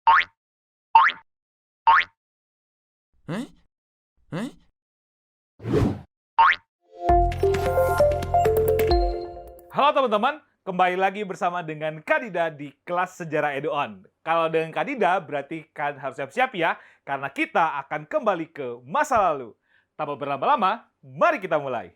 Eh? Eh? Halo teman-teman, kembali lagi bersama dengan Kadida di kelas Sejarah EduOn. Kalau dengan Kadida berarti kan harus siap-siap ya, karena kita akan kembali ke masa lalu. Tanpa berlama-lama, mari kita mulai.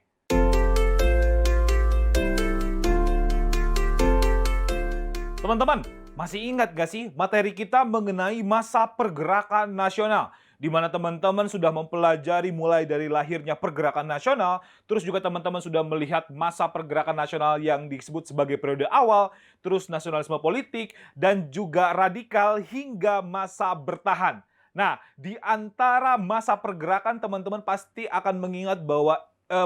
Teman-teman, masih ingat gak sih materi kita mengenai masa pergerakan nasional? Di mana teman-teman sudah mempelajari mulai dari lahirnya pergerakan nasional, terus juga teman-teman sudah melihat masa pergerakan nasional yang disebut sebagai periode awal, terus nasionalisme politik, dan juga radikal hingga masa bertahan. Nah, di antara masa pergerakan teman-teman pasti akan mengingat bahwa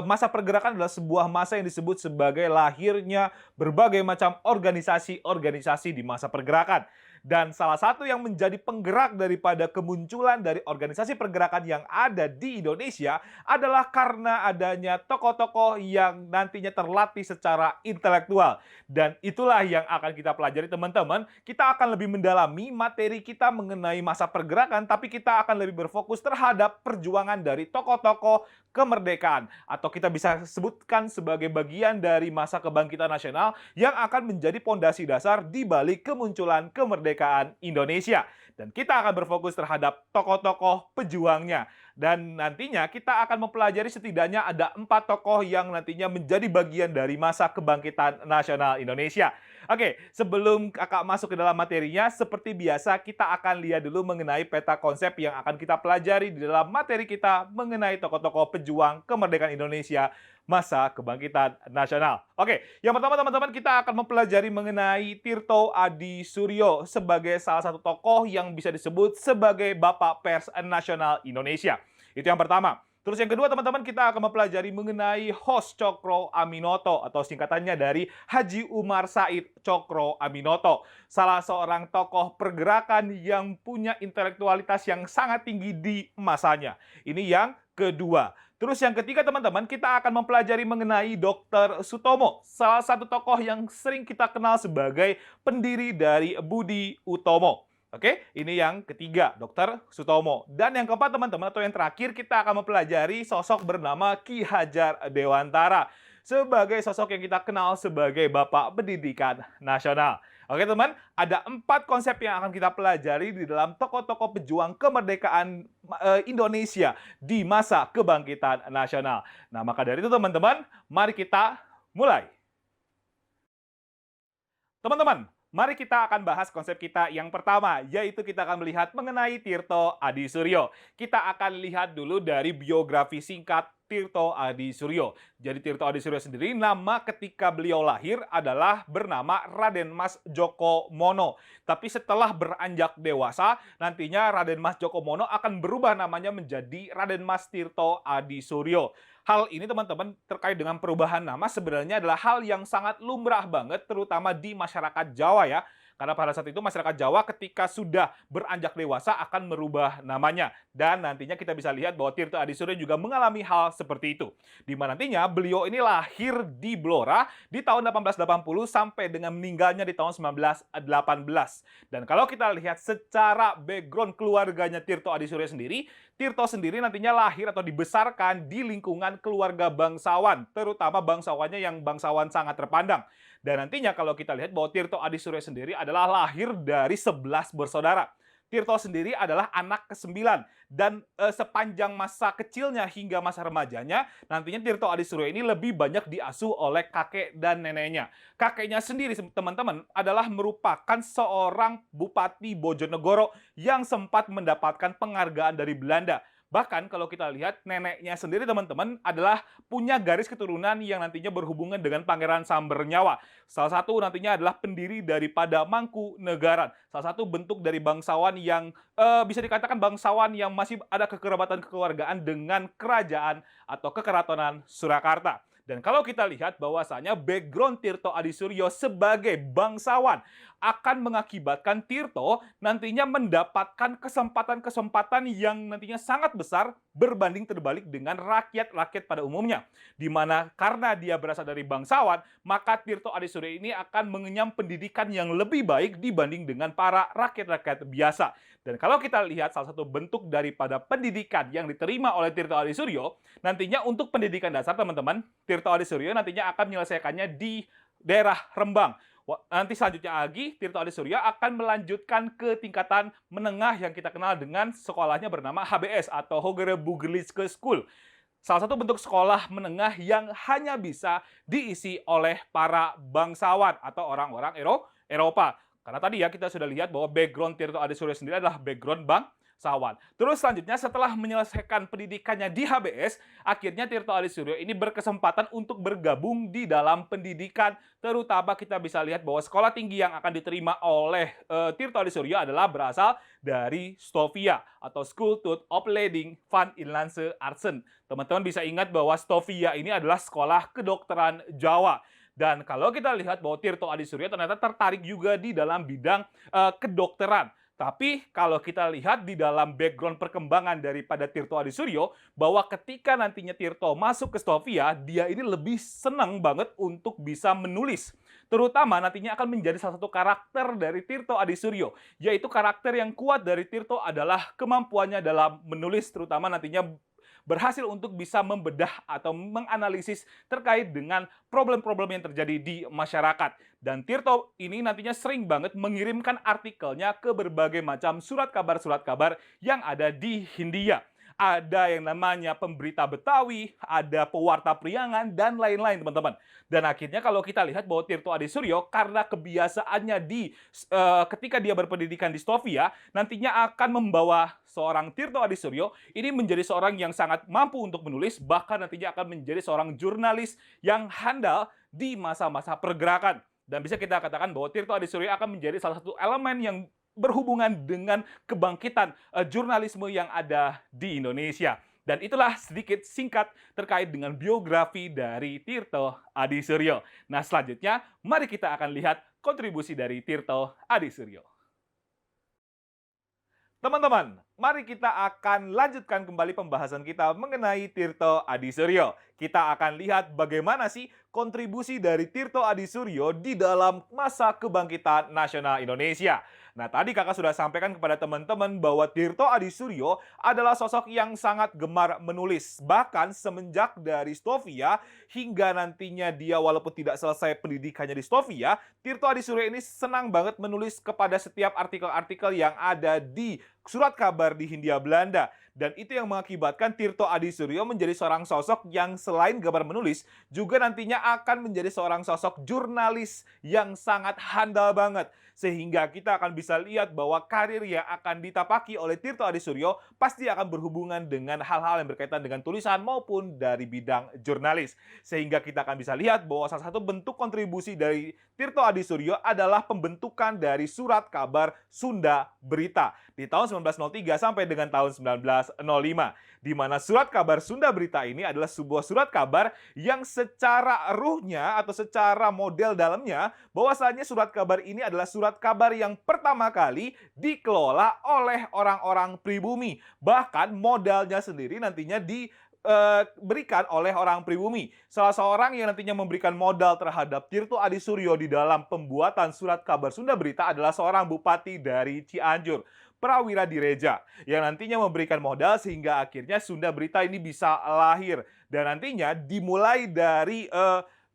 masa pergerakan adalah sebuah masa yang disebut sebagai lahirnya berbagai macam organisasi-organisasi di masa pergerakan. Dan salah satu yang menjadi penggerak daripada kemunculan dari organisasi pergerakan yang ada di Indonesia adalah karena adanya tokoh-tokoh yang nantinya terlatih secara intelektual. Dan itulah yang akan kita pelajari teman-teman. Kita akan lebih mendalami materi kita mengenai masa pergerakan, tapi kita akan lebih berfokus terhadap perjuangan dari tokoh-tokoh kemerdekaan. Atau kita bisa sebutkan sebagai bagian dari masa kebangkitan nasional yang akan menjadi pondasi dasar di balik kemunculan kemerdekaan Indonesia. Dan kita akan berfokus terhadap tokoh-tokoh pejuangnya. Dan nantinya kita akan mempelajari setidaknya ada 4 tokoh yang nantinya menjadi bagian dari masa kebangkitan nasional Indonesia. Oke, sebelum kakak masuk ke dalam materinya, seperti biasa kita akan lihat dulu mengenai peta konsep yang akan kita pelajari di dalam materi kita mengenai tokoh-tokoh pejuang kemerdekaan Indonesia masa kebangkitan nasional. Oke, yang pertama teman-teman kita akan mempelajari mengenai Tirto Adi Suryo sebagai salah satu tokoh yang bisa disebut sebagai Bapak Pers Nasional Indonesia. Itu yang pertama. Terus yang kedua teman-teman kita akan mempelajari mengenai Hos Cokro Aminoto atau singkatannya dari Haji Umar Said Cokro Aminoto. Salah seorang tokoh pergerakan yang punya intelektualitas yang sangat tinggi di masanya. Ini yang kedua. Terus yang ketiga teman-teman kita akan mempelajari mengenai Dr. Sutomo. Salah satu tokoh yang sering kita kenal sebagai pendiri dari Budi Utomo. Oke, ini yang ketiga, Dr. Sutomo. Dan yang keempat, teman-teman, atau yang terakhir, kita akan mempelajari sosok bernama Ki Hajar Dewantara sebagai sosok yang kita kenal sebagai Bapak Pendidikan Nasional. Oke, teman, ada 4 konsep yang akan kita pelajari di dalam tokoh-tokoh pejuang kemerdekaan Indonesia di masa kebangkitan nasional. Nah, maka dari itu, teman-teman, mari kita mulai. Teman-teman, mari kita akan bahas konsep kita yang pertama, yaitu kita akan melihat mengenai Tirto Adi Suryo. Kita akan lihat dulu dari biografi singkat Tirto Adi Suryo. Jadi Tirto Adi Suryo sendiri, nama ketika beliau lahir adalah bernama Raden Mas Djoko Mono. Tapi setelah beranjak dewasa, nantinya Raden Mas Djoko Mono akan berubah namanya menjadi Raden Mas Tirto Adi Suryo. Hal ini teman-teman terkait dengan perubahan nama sebenarnya adalah hal yang sangat lumrah banget terutama di masyarakat Jawa ya. Karena pada saat itu masyarakat Jawa ketika sudah beranjak dewasa akan merubah namanya. Dan nantinya kita bisa lihat bahwa Tirto Adi Suryo juga mengalami hal seperti itu. Di mana nantinya beliau ini lahir di Blora di tahun 1880 sampai dengan meninggalnya di tahun 1918. Dan kalau kita lihat secara background keluarganya Tirto Adi Suryo sendiri, Tirto sendiri nantinya lahir atau dibesarkan di lingkungan keluarga bangsawan, terutama bangsawannya yang bangsawan sangat terpandang. Dan nantinya kalau kita lihat bahwa Tirto Adi Suryo sendiri adalah lahir dari 11 bersaudara. Tirto sendiri adalah anak ke-9 dan sepanjang masa kecilnya hingga masa remajanya, nantinya Tirto Adi Suryo ini lebih banyak diasuh oleh kakek dan neneknya. Kakeknya sendiri teman-teman adalah merupakan seorang Bupati Bojonegoro yang sempat mendapatkan penghargaan dari Belanda. Bahkan kalau kita lihat neneknya sendiri teman-teman adalah punya garis keturunan yang nantinya berhubungan dengan Pangeran Sambernyawa. Salah satu nantinya adalah pendiri daripada Mangkunegaran. Salah satu bentuk dari bangsawan yang bisa dikatakan bangsawan yang masih ada kekerabatan kekeluargaan dengan kerajaan atau kekeratonan Surakarta. Dan kalau kita lihat bahwasanya background Tirto Adi Suryo sebagai bangsawan akan mengakibatkan Tirto nantinya mendapatkan kesempatan-kesempatan yang nantinya sangat besar berbanding terbalik dengan rakyat-rakyat pada umumnya. Di mana karena dia berasal dari bangsawan, maka Tirto Adisuryo ini akan mengenyam pendidikan yang lebih baik dibanding dengan para rakyat-rakyat biasa. Dan kalau kita lihat salah satu bentuk daripada pendidikan yang diterima oleh Tirto Adisuryo, nantinya untuk pendidikan dasar teman-teman, Tirto Adisuryo nantinya akan menyelesaikannya di daerah Rembang. Nanti selanjutnya lagi, Tirto Adisuryo akan melanjutkan ke tingkatan menengah yang kita kenal dengan sekolahnya bernama HBS atau Hogere Bugeliske School. Salah satu bentuk sekolah menengah yang hanya bisa diisi oleh para bangsawan atau orang-orang Eropa. Karena tadi ya kita sudah lihat bahwa background Tirto Adisuryo sendiri adalah background bangsawan. Terus selanjutnya setelah menyelesaikan pendidikannya di HBS, akhirnya Tirto Adisuryo ini berkesempatan untuk bergabung di dalam pendidikan. Terutama kita bisa lihat bahwa sekolah tinggi yang akan diterima oleh Tirto Adisuryo adalah berasal dari Stovia atau School tot Opleiding van Inlandse Artsen. Teman-teman bisa ingat bahwa Stovia ini adalah sekolah kedokteran Jawa. Dan kalau kita lihat bahwa Tirto Adisuryo ternyata tertarik juga di dalam bidang kedokteran. Tapi kalau kita lihat di dalam background perkembangan daripada Tirto Adisuryo, bahwa ketika nantinya Tirto masuk ke Stovia, dia ini lebih senang banget untuk bisa menulis. Terutama nantinya akan menjadi salah satu karakter dari Tirto Adisuryo, yaitu karakter yang kuat dari Tirto adalah kemampuannya dalam menulis, terutama nantinya berhasil untuk bisa membedah atau menganalisis terkait dengan problem-problem yang terjadi di masyarakat. Dan Tirto ini nantinya sering banget mengirimkan artikelnya ke berbagai macam surat kabar yang ada di Hindia. Ada yang namanya pemberita Betawi, ada pewarta Priangan, dan lain-lain teman-teman. Dan akhirnya kalau kita lihat bahwa Tirto Adisuryo karena kebiasaannya ketika dia berpendidikan di Stovia, nantinya akan membawa seorang Tirto Adisuryo ini menjadi seorang yang sangat mampu untuk menulis, bahkan nantinya akan menjadi seorang jurnalis yang handal di masa-masa pergerakan. Dan bisa kita katakan bahwa Tirto Adisuryo akan menjadi salah satu elemen yang berhubungan dengan kebangkitan jurnalisme yang ada di Indonesia. Dan itulah sedikit singkat terkait dengan biografi dari Tirto Adisuryo. Nah, selanjutnya mari kita akan lihat kontribusi dari Tirto Adisuryo. Teman-teman, mari kita akan lanjutkan kembali pembahasan kita mengenai Tirto Adisuryo. Kita akan lihat bagaimana sih kontribusi dari Tirto Adisuryo di dalam masa kebangkitan nasional Indonesia. Nah, tadi kakak sudah sampaikan kepada teman-teman bahwa Tirto Adisuryo adalah sosok yang sangat gemar menulis. Bahkan semenjak dari Stovia hingga nantinya dia walaupun tidak selesai pendidikannya di Stovia, Tirto Adisuryo ini senang banget menulis kepada setiap artikel-artikel yang ada di surat kabar di Hindia Belanda. Dan itu yang mengakibatkan Tirto Adisuryo menjadi seorang sosok yang selain gemar menulis, juga nantinya akan menjadi seorang sosok jurnalis yang sangat handal banget. Sehingga kita akan bisa lihat bahwa karir yang akan ditapaki oleh Tirto Adisuryo pasti akan berhubungan dengan hal-hal yang berkaitan dengan tulisan maupun dari bidang jurnalis. Sehingga kita akan bisa lihat bahwa salah satu bentuk kontribusi dari Tirto Adisuryo adalah pembentukan dari surat kabar Sunda Berita di tahun 1903 sampai dengan tahun 1905, di mana surat kabar Sunda Berita ini adalah sebuah surat kabar yang secara ruhnya atau secara model dalamnya bahwasanya surat kabar ini adalah surat kabar yang pertama kali dikelola oleh orang-orang pribumi. Bahkan modalnya sendiri nantinya diberikan oleh orang pribumi. Salah seorang yang nantinya memberikan modal terhadap Tirto Adisuryo di dalam pembuatan surat kabar Sunda Berita adalah seorang bupati dari Cianjur, Prawira Direja, yang nantinya memberikan modal sehingga akhirnya Sunda Berita ini bisa lahir. Dan nantinya dimulai dari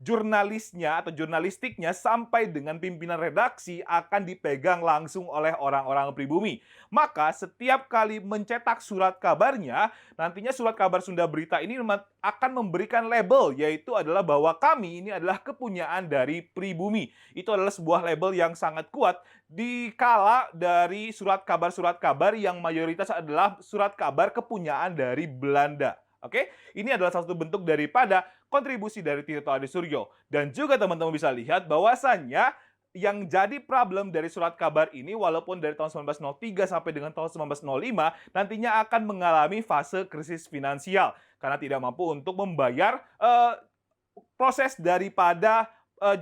jurnalisnya atau jurnalistiknya sampai dengan pimpinan redaksi akan dipegang langsung oleh orang-orang pribumi. Maka setiap kali mencetak surat kabarnya, nantinya surat kabar Sunda Berita ini akan memberikan label, yaitu adalah bahwa kami ini adalah kepunyaan dari pribumi. Itu adalah sebuah label yang sangat kuat dikala dari surat kabar yang mayoritas adalah surat kabar kepunyaan dari Belanda. Oke, ini adalah salah satu bentuk daripada kontribusi dari Tirto Adisuryo. Dan juga teman-teman bisa lihat bahwasannya yang jadi problem dari surat kabar ini walaupun dari tahun 1903 sampai dengan tahun 1905 nantinya akan mengalami fase krisis finansial karena tidak mampu untuk membayar proses daripada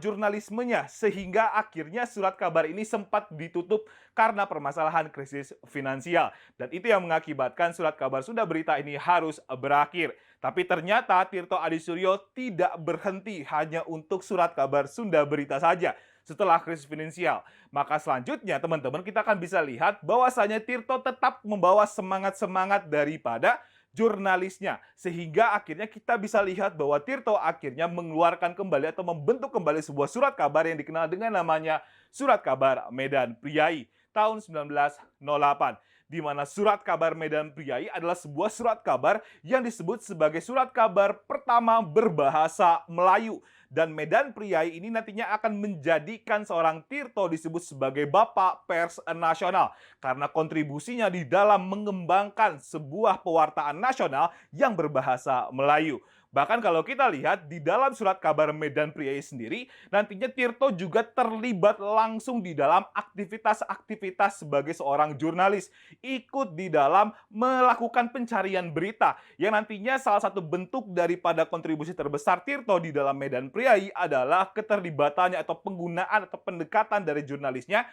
jurnalismenya sehingga akhirnya surat kabar ini sempat ditutup karena permasalahan krisis finansial. Dan itu yang mengakibatkan surat kabar Sunda Berita ini harus berakhir. Tapi ternyata Tirto Adisuryo tidak berhenti hanya untuk surat kabar Sunda Berita saja setelah krisis finansial. Maka selanjutnya teman-teman kita akan bisa lihat bahwasanya Tirto tetap membawa semangat-semangat daripada jurnalisnya. Sehingga akhirnya kita bisa lihat bahwa Tirto akhirnya mengeluarkan kembali atau membentuk kembali sebuah surat kabar yang dikenal dengan namanya Surat Kabar Medan Priai tahun 1908. Di mana surat kabar Medan Priai adalah sebuah surat kabar yang disebut sebagai surat kabar pertama berbahasa Melayu. Dan Medan Priai ini nantinya akan menjadikan seorang Tirto disebut sebagai Bapak Pers Nasional. Karena kontribusinya di dalam mengembangkan sebuah pewartaan nasional yang berbahasa Melayu. Bahkan kalau kita lihat di dalam surat kabar Medan Priai sendiri, nantinya Tirto juga terlibat langsung di dalam aktivitas-aktivitas sebagai seorang jurnalis. Ikut di dalam melakukan pencarian berita, yang nantinya salah satu bentuk daripada kontribusi terbesar Tirto di dalam Medan Priai adalah keterlibatannya atau penggunaan atau pendekatan dari jurnalisnya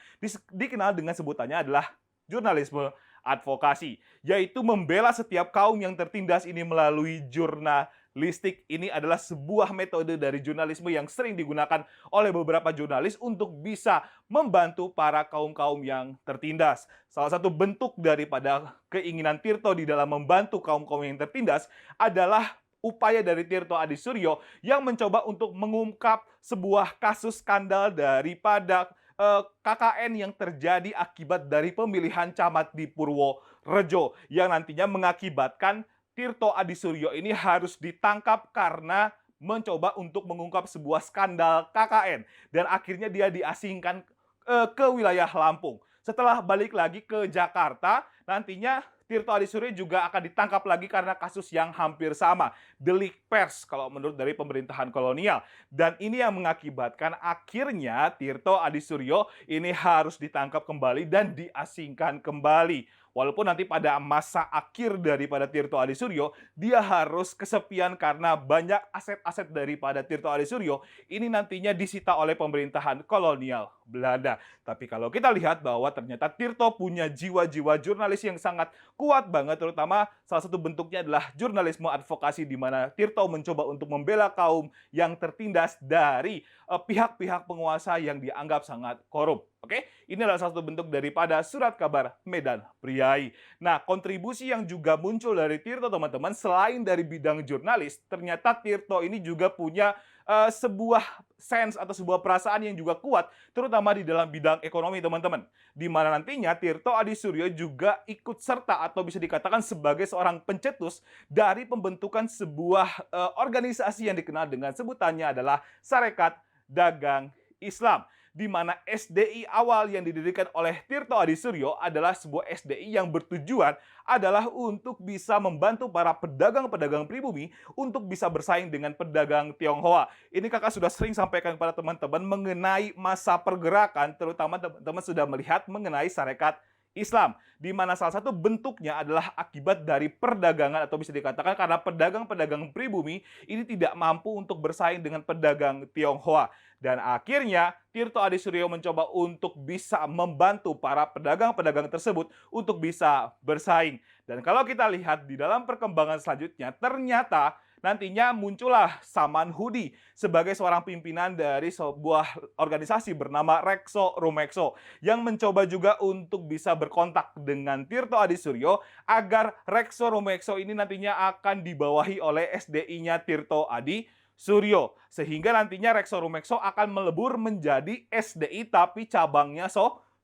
dikenal dengan sebutannya adalah jurnalisme advokasi, yaitu membela setiap kaum yang tertindas ini melalui jurnalistik. Ini adalah sebuah metode dari jurnalisme yang sering digunakan oleh beberapa jurnalis untuk bisa membantu para kaum-kaum yang tertindas. Salah satu bentuk daripada keinginan Tirto di dalam membantu kaum-kaum yang tertindas adalah upaya dari Tirto Adisuryo yang mencoba untuk mengungkap sebuah kasus skandal daripada KKN yang terjadi akibat dari pemilihan camat di Purworejo yang nantinya mengakibatkan Tirto Adisuryo ini harus ditangkap karena mencoba untuk mengungkap sebuah skandal KKN. Dan akhirnya dia diasingkan ke wilayah Lampung. Setelah balik lagi ke Jakarta, nantinya Tirto Adisuryo juga akan ditangkap lagi karena kasus yang hampir sama, delik pers kalau menurut dari pemerintahan kolonial. Dan ini yang mengakibatkan akhirnya Tirto Adisuryo ini harus ditangkap kembali dan diasingkan kembali. Walaupun nanti pada masa akhir daripada Tirto Adisuryo, dia harus kesepian karena banyak aset-aset daripada Tirto Adisuryo ini nantinya disita oleh pemerintahan kolonial Belanda. Tapi kalau kita lihat bahwa ternyata Tirto punya jiwa-jiwa jurnalis yang sangat kuat banget, terutama salah satu bentuknya adalah jurnalisme advokasi di mana Tirto mencoba untuk membela kaum yang tertindas dari pihak-pihak penguasa yang dianggap sangat korup. Oke, ini adalah salah satu bentuk daripada surat kabar Medan Priai. Nah, kontribusi yang juga muncul dari Tirto, teman-teman, selain dari bidang jurnalis, ternyata Tirto ini juga punya sebuah sense atau sebuah perasaan yang juga kuat, terutama di dalam bidang ekonomi, teman-teman. Di mana nantinya Tirto Adisuryo juga ikut serta atau bisa dikatakan sebagai seorang pencetus dari pembentukan sebuah organisasi yang dikenal dengan sebutannya adalah Sarekat Dagang Islam. Di mana SDI awal yang didirikan oleh Tirto Adisuryo adalah sebuah SDI yang bertujuan adalah untuk bisa membantu para pedagang-pedagang pribumi untuk bisa bersaing dengan pedagang Tionghoa. Ini kakak sudah sering sampaikan kepada teman-teman mengenai masa pergerakan, terutama teman-teman sudah melihat mengenai Sarekat Islam, di mana salah satu bentuknya adalah akibat dari perdagangan atau bisa dikatakan karena pedagang-pedagang pribumi ini tidak mampu untuk bersaing dengan pedagang Tionghoa. Dan akhirnya Tirto Adisuryo mencoba untuk bisa membantu para pedagang-pedagang tersebut untuk bisa bersaing. Dan kalau kita lihat di dalam perkembangan selanjutnya, ternyata nantinya muncullah Samanhudi sebagai seorang pimpinan dari sebuah organisasi bernama Rekso Rumekso yang mencoba juga untuk bisa berkontak dengan Tirto Adisuryo agar Rekso Rumekso ini nantinya akan dibawahi oleh SDI-nya Tirto Adisuryo. Sehingga nantinya Rekso Rumekso akan melebur menjadi SDI tapi cabangnya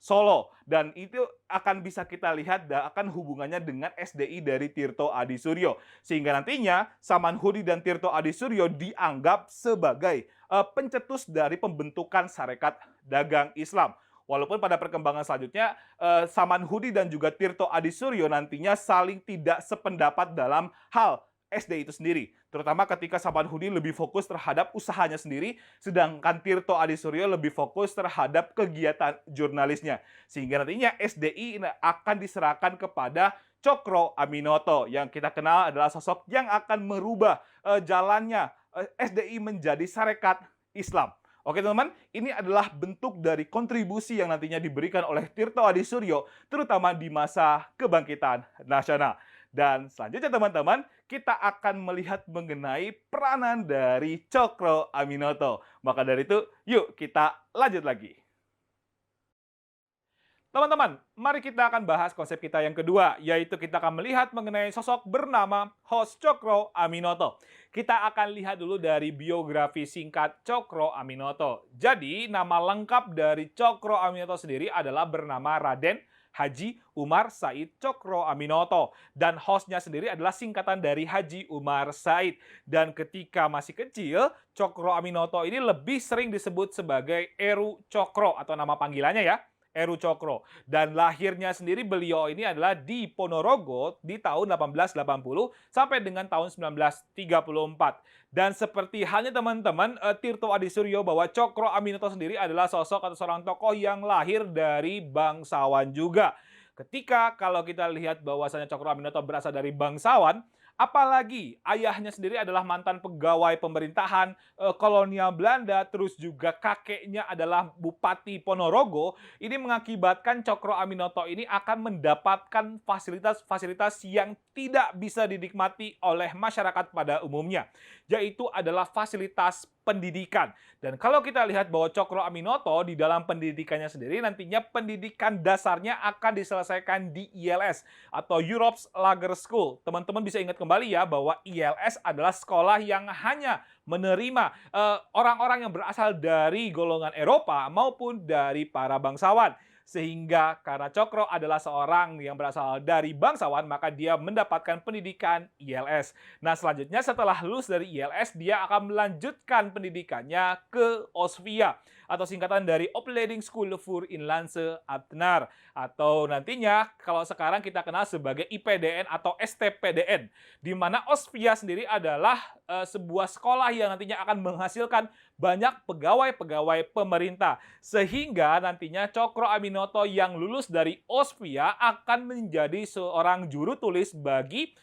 Solo. Dan itu akan bisa kita lihat akan hubungannya dengan SDI dari Tirto Adisuryo. Sehingga nantinya Samanhudi dan Tirto Adisuryo dianggap sebagai pencetus dari pembentukan Sarekat Dagang Islam. Walaupun pada perkembangan selanjutnya Samanhudi dan juga Tirto Adisuryo nantinya saling tidak sependapat dalam hal SDI itu sendiri. Terutama ketika Samanhudi lebih fokus terhadap usahanya sendiri, sedangkan Tirto Adisuryo lebih fokus terhadap kegiatan jurnalisnya. Sehingga nantinya SDI akan diserahkan kepada Cokro Aminoto, yang kita kenal adalah sosok yang akan merubah jalannya SDI menjadi Sarekat Islam. Oke teman-teman, ini adalah bentuk dari kontribusi yang nantinya diberikan oleh Tirto Adi Suryo, terutama di masa kebangkitan nasional. Dan selanjutnya teman-teman, kita akan melihat mengenai peranan dari Cokro Aminoto. Maka dari itu, yuk kita lanjut lagi. Teman-teman, mari kita akan bahas konsep kita yang kedua, yaitu kita akan melihat mengenai sosok bernama Hos Cokro Aminoto. Kita akan lihat dulu dari biografi singkat Cokro Aminoto. Jadi, nama lengkap dari Cokro Aminoto sendiri adalah bernama Raden Haji Umar Said Cokro Aminoto. Dan hostnya sendiri adalah singkatan dari Haji Umar Said. Dan ketika masih kecil, Cokro Aminoto ini lebih sering disebut sebagai Eru Cokro atau nama panggilannya ya. Eru Cokro. Dan lahirnya sendiri beliau ini adalah di Ponorogo di tahun 1880 sampai dengan tahun 1934. Dan seperti halnya teman-teman, Tirto Adi Suryo bahwa Cokro Aminoto sendiri adalah sosok atau seorang tokoh yang lahir dari bangsawan juga. Ketika kalau kita lihat bahwasanya Cokro Aminoto berasal dari bangsawan, apalagi ayahnya sendiri adalah mantan pegawai pemerintahan kolonial Belanda, terus juga kakeknya adalah Bupati Ponorogo, ini mengakibatkan Cokro Aminoto ini akan mendapatkan fasilitas-fasilitas yang tidak bisa dinikmati oleh masyarakat pada umumnya, yaitu adalah fasilitas pendidikan. Dan kalau kita lihat bahwa Cokro Aminoto di dalam pendidikannya sendiri nantinya pendidikan dasarnya akan diselesaikan di ILS atau Europe's Lager School. Teman-teman bisa ingat kembali ya bahwa ILS adalah sekolah yang hanya menerima orang-orang yang berasal dari golongan Eropa maupun dari para bangsawan. Sehingga karena Cokro adalah seorang yang berasal dari bangsawan, maka dia mendapatkan pendidikan ILS. Nah, selanjutnya setelah lulus dari ILS, dia akan melanjutkan pendidikannya ke Osvia atau singkatan dari Opleiding School voor Inlandse Ambtenaar, atau nantinya kalau sekarang kita kenal sebagai IPDN atau STPDN, di mana Osvia sendiri adalah sebuah sekolah yang nantinya akan menghasilkan banyak pegawai-pegawai pemerintah, sehingga nantinya Cokro Aminoto yang lulus dari Osvia akan menjadi seorang juru tulis bagi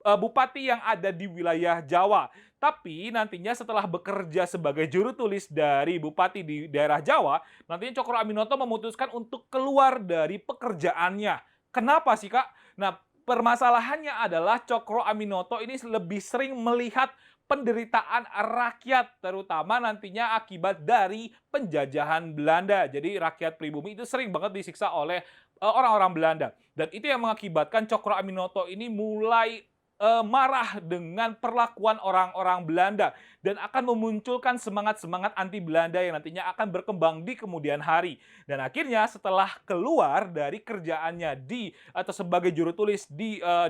bupati yang ada di wilayah Jawa. Tapi nantinya setelah bekerja sebagai juru tulis dari bupati di daerah Jawa, nantinya Cokro Aminoto memutuskan untuk keluar dari pekerjaannya. Kenapa sih, Kak? Nah, permasalahannya adalah Cokro Aminoto ini lebih sering melihat penderitaan rakyat, terutama nantinya akibat dari penjajahan Belanda. Jadi rakyat pribumi itu sering banget disiksa oleh orang-orang Belanda. Dan itu yang mengakibatkan Cokro Aminoto ini mulai marah dengan perlakuan orang-orang Belanda dan akan memunculkan semangat-semangat anti Belanda yang nantinya akan berkembang di kemudian hari. Dan akhirnya setelah keluar dari kerjaannya atau sebagai juru tulis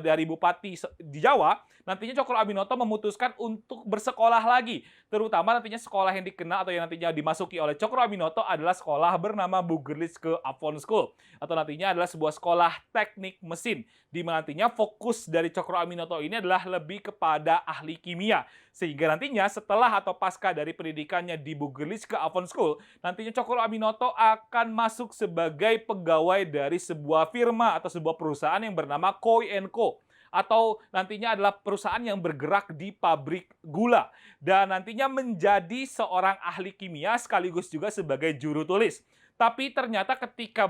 dari bupati di Jawa, nantinya Cokro Aminoto memutuskan untuk bersekolah lagi. Terutama nantinya sekolah yang dikenal atau yang nantinya dimasuki oleh Cokro Aminoto adalah sekolah bernama Bugerliske Avon School, atau nantinya adalah sebuah sekolah teknik mesin, di mana nantinya fokus dari Cokro Aminoto ini adalah lebih kepada ahli kimia. Sehingga nantinya setelah atau pasca dari pendidikannya di Bugerliske Avon School, nantinya Cokro Aminoto akan masuk sebagai pegawai dari sebuah firma atau sebuah perusahaan yang bernama Koi & Co, atau nantinya adalah perusahaan yang bergerak di pabrik gula, dan nantinya menjadi seorang ahli kimia sekaligus juga sebagai juru tulis. Tapi ternyata ketika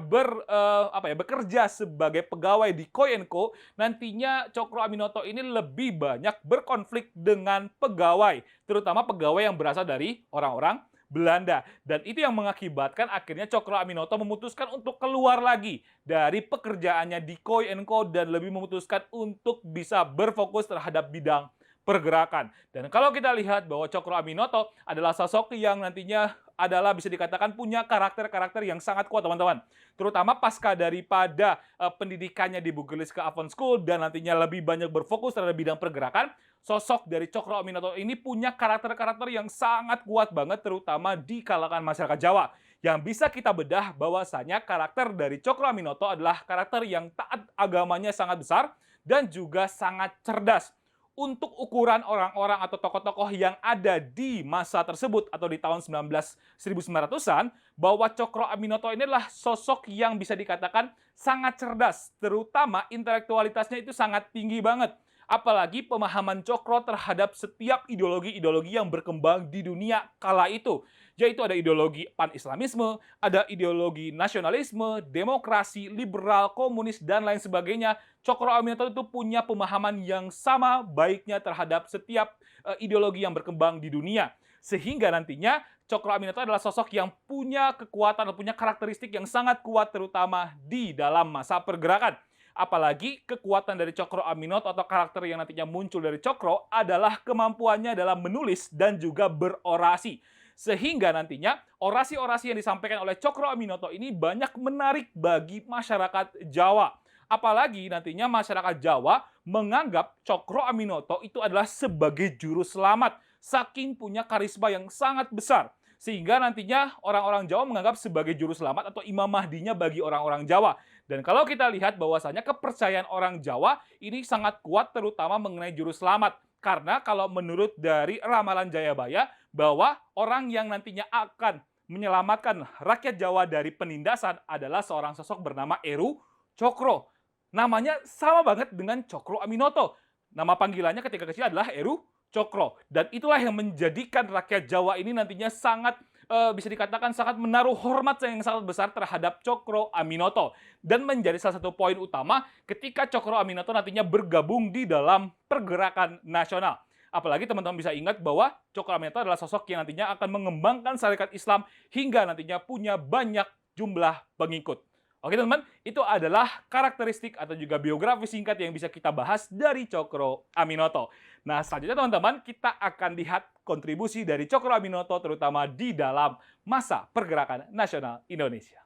bekerja sebagai pegawai di Koi & Co, nantinya Cokro Aminoto ini lebih banyak berkonflik dengan pegawai, terutama pegawai yang berasal dari orang-orang Belanda. Dan itu yang mengakibatkan akhirnya Cokro Aminoto memutuskan untuk keluar lagi dari pekerjaannya di Koi & Co dan lebih memutuskan untuk bisa berfokus terhadap bidang pergerakan. Dan kalau kita lihat bahwa Cokro Aminoto adalah sosok yang nantinya adalah bisa dikatakan punya karakter-karakter yang sangat kuat, teman-teman. Terutama pasca daripada pendidikannya di Bugerliske Avon School dan nantinya lebih banyak berfokus terhadap bidang pergerakan, sosok dari Cokro Aminoto ini punya karakter-karakter yang sangat kuat banget, terutama di kalangan masyarakat Jawa. Yang bisa kita bedah bahwasanya karakter dari Cokro Aminoto adalah karakter yang taat agamanya sangat besar dan juga sangat cerdas. Untuk ukuran orang-orang atau tokoh-tokoh yang ada di masa tersebut atau di tahun 1900-an, bahwa Cokro Aminoto ini adalah sosok yang bisa dikatakan sangat cerdas, terutama intelektualitasnya itu sangat tinggi banget. Apalagi pemahaman Cokro terhadap setiap ideologi-ideologi yang berkembang di dunia kala itu. Yaitu ada ideologi pan-islamisme, ada ideologi nasionalisme, demokrasi, liberal, komunis, dan lain sebagainya. Cokro Aminoto itu punya pemahaman yang sama baiknya terhadap setiap ideologi yang berkembang di dunia. Sehingga nantinya Cokro Aminoto adalah sosok yang punya kekuatan atau punya karakteristik yang sangat kuat terutama di dalam masa pergerakan. Apalagi kekuatan dari Cokro Aminoto atau karakter yang nantinya muncul dari Cokro adalah kemampuannya dalam menulis dan juga berorasi. Sehingga nantinya orasi-orasi yang disampaikan oleh Cokro Aminoto ini banyak menarik bagi masyarakat Jawa. Apalagi nantinya masyarakat Jawa menganggap Cokro Aminoto itu adalah sebagai juru selamat. Saking punya karisma yang sangat besar. Sehingga nantinya orang-orang Jawa menganggap sebagai juru selamat atau Imam Mahdinya bagi orang-orang Jawa. Dan kalau kita lihat bahwasanya kepercayaan orang Jawa ini sangat kuat terutama mengenai juru selamat. Karena kalau menurut dari ramalan Jayabaya bahwa orang yang nantinya akan menyelamatkan rakyat Jawa dari penindasan adalah seorang sosok bernama Eru Cokro. Namanya sama banget dengan Cokro Aminoto. Nama panggilannya ketika kecil adalah Eru Cokro. Dan itulah yang menjadikan rakyat Jawa ini nantinya sangat bisa dikatakan sangat menaruh hormat yang sangat besar terhadap Cokro Aminoto. Dan menjadi salah satu poin utama ketika Cokro Aminoto nantinya bergabung di dalam pergerakan nasional. Apalagi teman-teman bisa ingat bahwa Cokro Aminoto adalah sosok yang nantinya akan mengembangkan syarikat Islam hingga nantinya punya banyak jumlah pengikut. Oke teman-teman, itu adalah karakteristik atau juga biografi singkat yang bisa kita bahas dari Cokro Aminoto. Nah, selanjutnya teman-teman, kita akan lihat kontribusi dari Cokro Aminoto terutama di dalam masa pergerakan nasional Indonesia.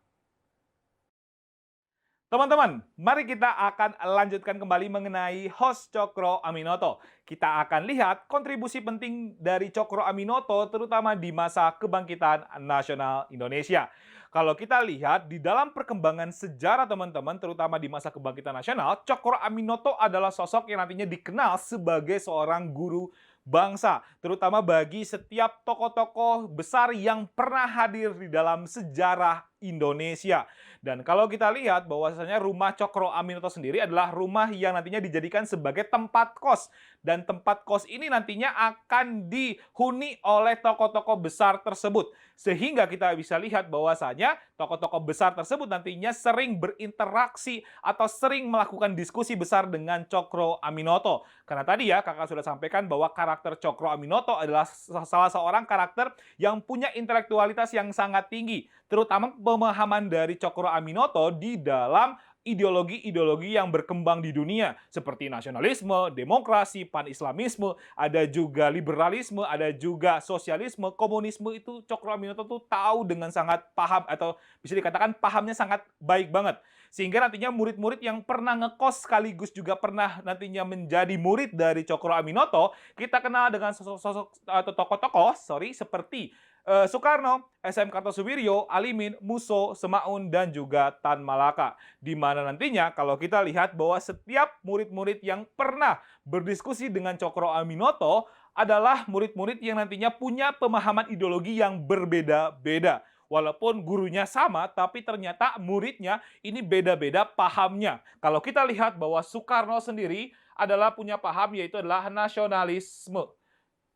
Teman-teman, mari kita akan lanjutkan kembali mengenai host Cokro Aminoto. Kita akan lihat kontribusi penting dari Cokro Aminoto terutama di masa kebangkitan nasional Indonesia. Kalau kita lihat di dalam perkembangan sejarah teman-teman, terutama di masa kebangkitan nasional, Cokro Aminoto adalah sosok yang nantinya dikenal sebagai seorang guru bangsa, terutama bagi setiap tokoh-tokoh besar yang pernah hadir di dalam sejarah Indonesia. Dan kalau kita lihat bahwasanya rumah Cokro Aminoto sendiri adalah rumah yang nantinya dijadikan sebagai tempat kos. Dan tempat kos ini nantinya akan dihuni oleh tokoh-tokoh besar tersebut. Sehingga kita bisa lihat bahwasanya tokoh-tokoh besar tersebut nantinya sering berinteraksi atau sering melakukan diskusi besar dengan Cokro Aminoto. Karena tadi ya kakak sudah sampaikan bahwa karakter Cokro Aminoto adalah salah seorang karakter yang punya intelektualitas yang sangat tinggi. Terutama pemahaman dari Cokro Aminoto di dalam ideologi-ideologi yang berkembang di dunia seperti nasionalisme, demokrasi, pan-islamisme, ada juga liberalisme, ada juga sosialisme, komunisme. Itu Cokro Aminoto tuh tahu dengan sangat paham atau bisa dikatakan pahamnya sangat baik banget. Sehingga nantinya murid-murid yang pernah ngekos sekaligus juga pernah nantinya menjadi murid dari Cokro Aminoto, kita kenal dengan sosok-sosok atau tokoh-tokoh seperti Soekarno, SM Kartosuwiryo, Alimin, Musso, Semaun, dan juga Tan Malaka. Di mana nantinya kalau kita lihat bahwa setiap murid-murid yang pernah berdiskusi dengan Cokro Aminoto adalah murid-murid yang nantinya punya pemahaman ideologi yang berbeda-beda. Walaupun gurunya sama, tapi ternyata muridnya ini beda-beda pahamnya. Kalau kita lihat bahwa Soekarno sendiri adalah punya paham yaitu adalah nasionalisme.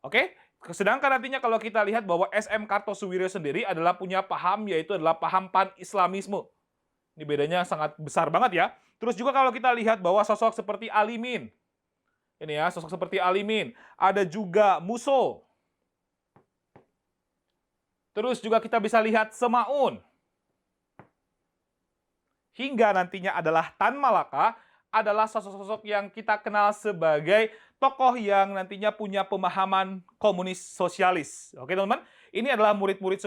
Oke? Sedangkan nantinya kalau kita lihat bahwa SM Kartosuwiryo sendiri adalah punya paham yaitu adalah paham pan-islamisme. Ini bedanya sangat besar banget ya. Terus juga kalau kita lihat bahwa sosok seperti Alimin. Ini ya, sosok seperti Alimin. Ada juga Musso. Terus juga kita bisa lihat Semaun. Hingga nantinya adalah Tan Malaka adalah sosok-sosok yang kita kenal sebagai tokoh yang nantinya punya pemahaman komunis sosialis. Oke teman-teman, ini adalah murid-murid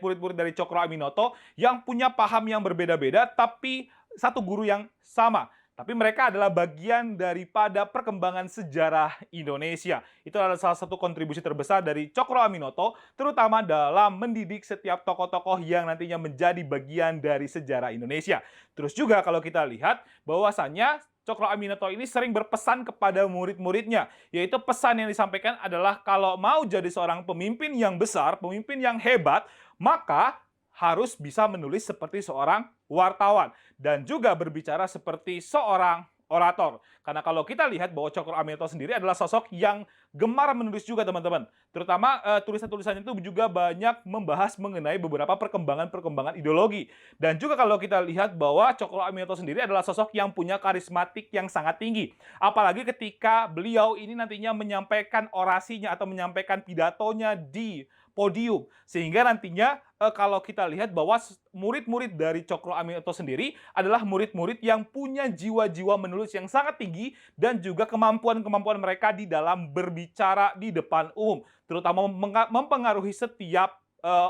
murid-murid dari Cokro Aminoto yang punya paham yang berbeda-beda tapi satu guru yang sama. Tapi mereka adalah bagian daripada perkembangan sejarah Indonesia. Itu adalah salah satu kontribusi terbesar dari Cokro Aminoto, terutama dalam mendidik setiap tokoh-tokoh yang nantinya menjadi bagian dari sejarah Indonesia. Terus juga kalau kita lihat bahwasannya Cokro Aminoto ini sering berpesan kepada murid-muridnya, yaitu pesan yang disampaikan adalah kalau mau jadi seorang pemimpin yang besar, pemimpin yang hebat, maka harus bisa menulis seperti seorang wartawan dan juga berbicara seperti seorang orator. Karena kalau kita lihat bahwa Cokro Aminoto sendiri adalah sosok yang gemar menulis juga teman-teman. Terutama tulisan-tulisannya itu juga banyak membahas mengenai beberapa perkembangan-perkembangan ideologi. Dan juga kalau kita lihat bahwa Cokro Aminoto sendiri adalah sosok yang punya karismatik yang sangat tinggi. Apalagi ketika beliau ini nantinya menyampaikan orasinya atau menyampaikan pidatonya di podium. Sehingga nantinya kalau kita lihat bahwa murid-murid dari Cokro Aminoto sendiri adalah murid-murid yang punya jiwa-jiwa menulis yang sangat tinggi dan juga kemampuan-kemampuan mereka di dalam berbicara di depan umum. Terutama mempengaruhi setiap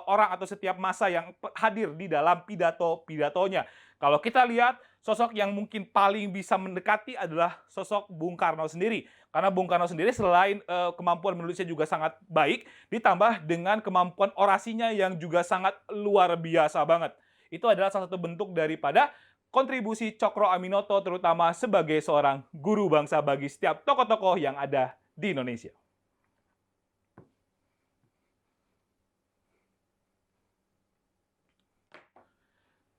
orang atau setiap masa yang hadir di dalam pidato-pidatonya. Kalau kita lihat, sosok yang mungkin paling bisa mendekati adalah sosok Bung Karno sendiri. Karena Bung Karno sendiri selain kemampuan menulisnya juga sangat baik, ditambah dengan kemampuan orasinya yang juga sangat luar biasa banget. Itu adalah salah satu bentuk daripada kontribusi Cokro Aminoto terutama sebagai seorang guru bangsa bagi setiap tokoh-tokoh yang ada di Indonesia.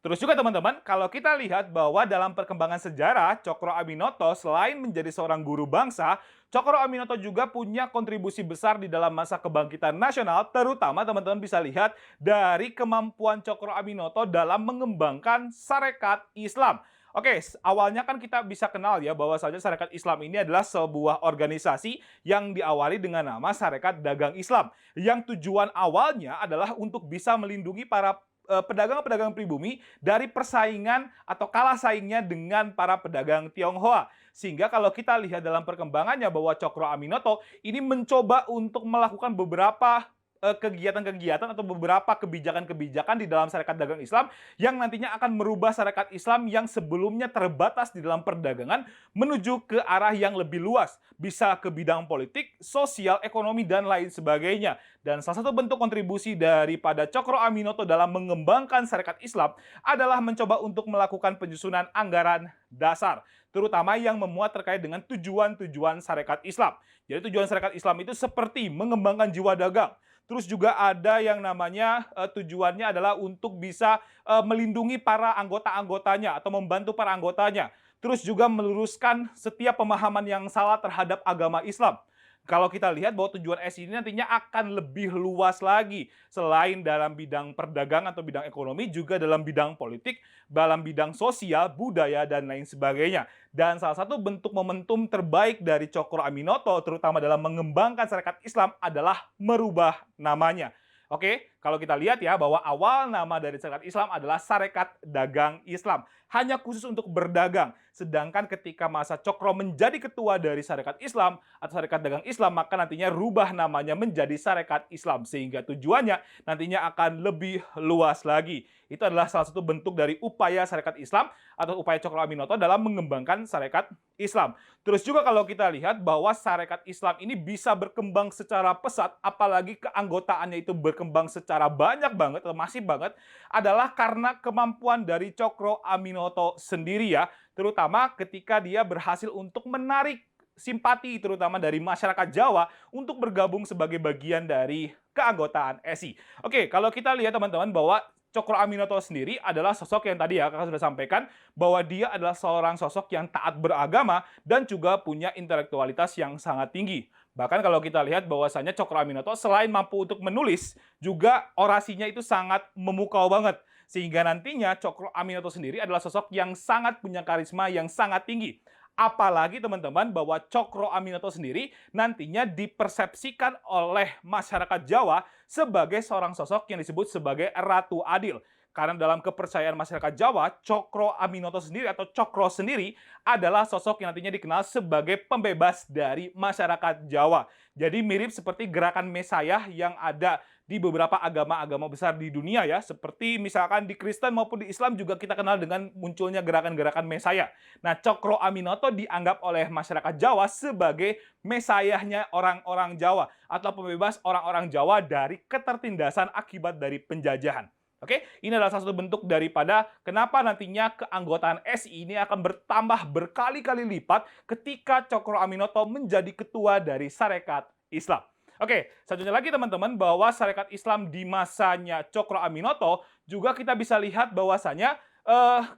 Terus juga teman-teman, kalau kita lihat bahwa dalam perkembangan sejarah, Cokro Aminoto selain menjadi seorang guru bangsa, Cokro Aminoto juga punya kontribusi besar di dalam masa kebangkitan nasional, terutama teman-teman bisa lihat dari kemampuan Cokro Aminoto dalam mengembangkan Sarekat Islam. Oke, awalnya kan kita bisa kenal ya bahwa saja Sarekat Islam ini adalah sebuah organisasi yang diawali dengan nama Sarekat Dagang Islam, yang tujuan awalnya adalah untuk bisa melindungi para pedagang-pedagang pribumi dari persaingan atau kalah saingnya dengan para pedagang Tionghoa. Sehingga kalau kita lihat dalam perkembangannya bahwa Cokro Aminoto ini mencoba untuk melakukan beberapa kegiatan-kegiatan atau beberapa kebijakan-kebijakan di dalam Sarekat Dagang Islam yang nantinya akan merubah Sarekat Islam yang sebelumnya terbatas di dalam perdagangan menuju ke arah yang lebih luas. Bisa ke bidang politik, sosial, ekonomi, dan lain sebagainya. Dan salah satu bentuk kontribusi daripada Cokro Aminoto dalam mengembangkan Sarekat Islam adalah mencoba untuk melakukan penyusunan anggaran dasar, terutama yang memuat terkait dengan tujuan-tujuan Sarekat Islam. Jadi tujuan Sarekat Islam itu seperti mengembangkan jiwa dagang. Terus juga ada yang namanya tujuannya adalah untuk bisa melindungi para anggota-anggotanya atau membantu para anggotanya. Terus juga meluruskan setiap pemahaman yang salah terhadap agama Islam. Kalau kita lihat bahwa tujuan S ini nantinya akan lebih luas lagi. Selain dalam bidang perdagangan atau bidang ekonomi, juga dalam bidang politik, dalam bidang sosial, budaya, dan lain sebagainya. Dan salah satu bentuk momentum terbaik dari Cokro Aminoto, terutama dalam mengembangkan Sarekat Islam, adalah merubah namanya. Oke, kalau kita lihat ya bahwa awal nama dari Sarekat Islam adalah Sarekat Dagang Islam. Hanya khusus untuk berdagang. Sedangkan ketika masa Cokro menjadi ketua dari Sarekat Islam atau Sarekat Dagang Islam, maka nantinya rubah namanya menjadi Sarekat Islam. Sehingga tujuannya nantinya akan lebih luas lagi. Itu adalah salah satu bentuk dari upaya Sarekat Islam atau upaya Cokro Aminoto dalam mengembangkan Sarekat Islam. Terus juga kalau kita lihat bahwa Sarekat Islam ini bisa berkembang secara pesat, apalagi keanggotaannya itu berkembang secara banyak banget atau masif banget, adalah karena kemampuan dari Cokro Aminoto sendiri ya, terutama ketika dia berhasil untuk menarik simpati terutama dari masyarakat Jawa untuk bergabung sebagai bagian dari keanggotaan SI. Oke, kalau kita lihat teman-teman bahwa Cokro Aminoto sendiri adalah sosok yang tadi ya kakak sudah sampaikan bahwa dia adalah seorang sosok yang taat beragama dan juga punya intelektualitas yang sangat tinggi. Bahkan kalau kita lihat bahwasanya Cokro Aminoto selain mampu untuk menulis, juga orasinya itu sangat memukau banget. Sehingga nantinya Cokro Aminoto sendiri adalah sosok yang sangat punya karisma yang sangat tinggi. Apalagi teman-teman bahwa Cokro Aminoto sendiri nantinya dipersepsikan oleh masyarakat Jawa sebagai seorang sosok yang disebut sebagai Ratu Adil. Karena dalam kepercayaan masyarakat Jawa, Cokro Aminoto sendiri atau Cokro sendiri adalah sosok yang nantinya dikenal sebagai pembebas dari masyarakat Jawa. Jadi mirip seperti gerakan Mesayah yang ada di beberapa agama-agama besar di dunia ya. Seperti misalkan di Kristen maupun di Islam juga kita kenal dengan munculnya gerakan-gerakan Mesayah. Nah, Cokro Aminoto dianggap oleh masyarakat Jawa sebagai Mesayahnya orang-orang Jawa atau pembebas orang-orang Jawa dari ketertindasan akibat dari penjajahan. Oke, ini adalah salah satu bentuk daripada kenapa nantinya keanggotaan SI ini akan bertambah berkali-kali lipat ketika Cokro Aminoto menjadi ketua dari Sarekat Islam. Oke, selanjutnya lagi teman-teman bahwa Sarekat Islam di masanya Cokro Aminoto juga kita bisa lihat bahwasanya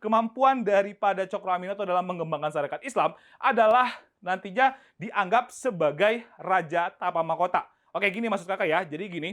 kemampuan daripada Cokro Aminoto dalam mengembangkan syarikat Islam adalah nantinya dianggap sebagai Raja Tapamahkota. Oke, gini maksud kakak ya. Jadi gini,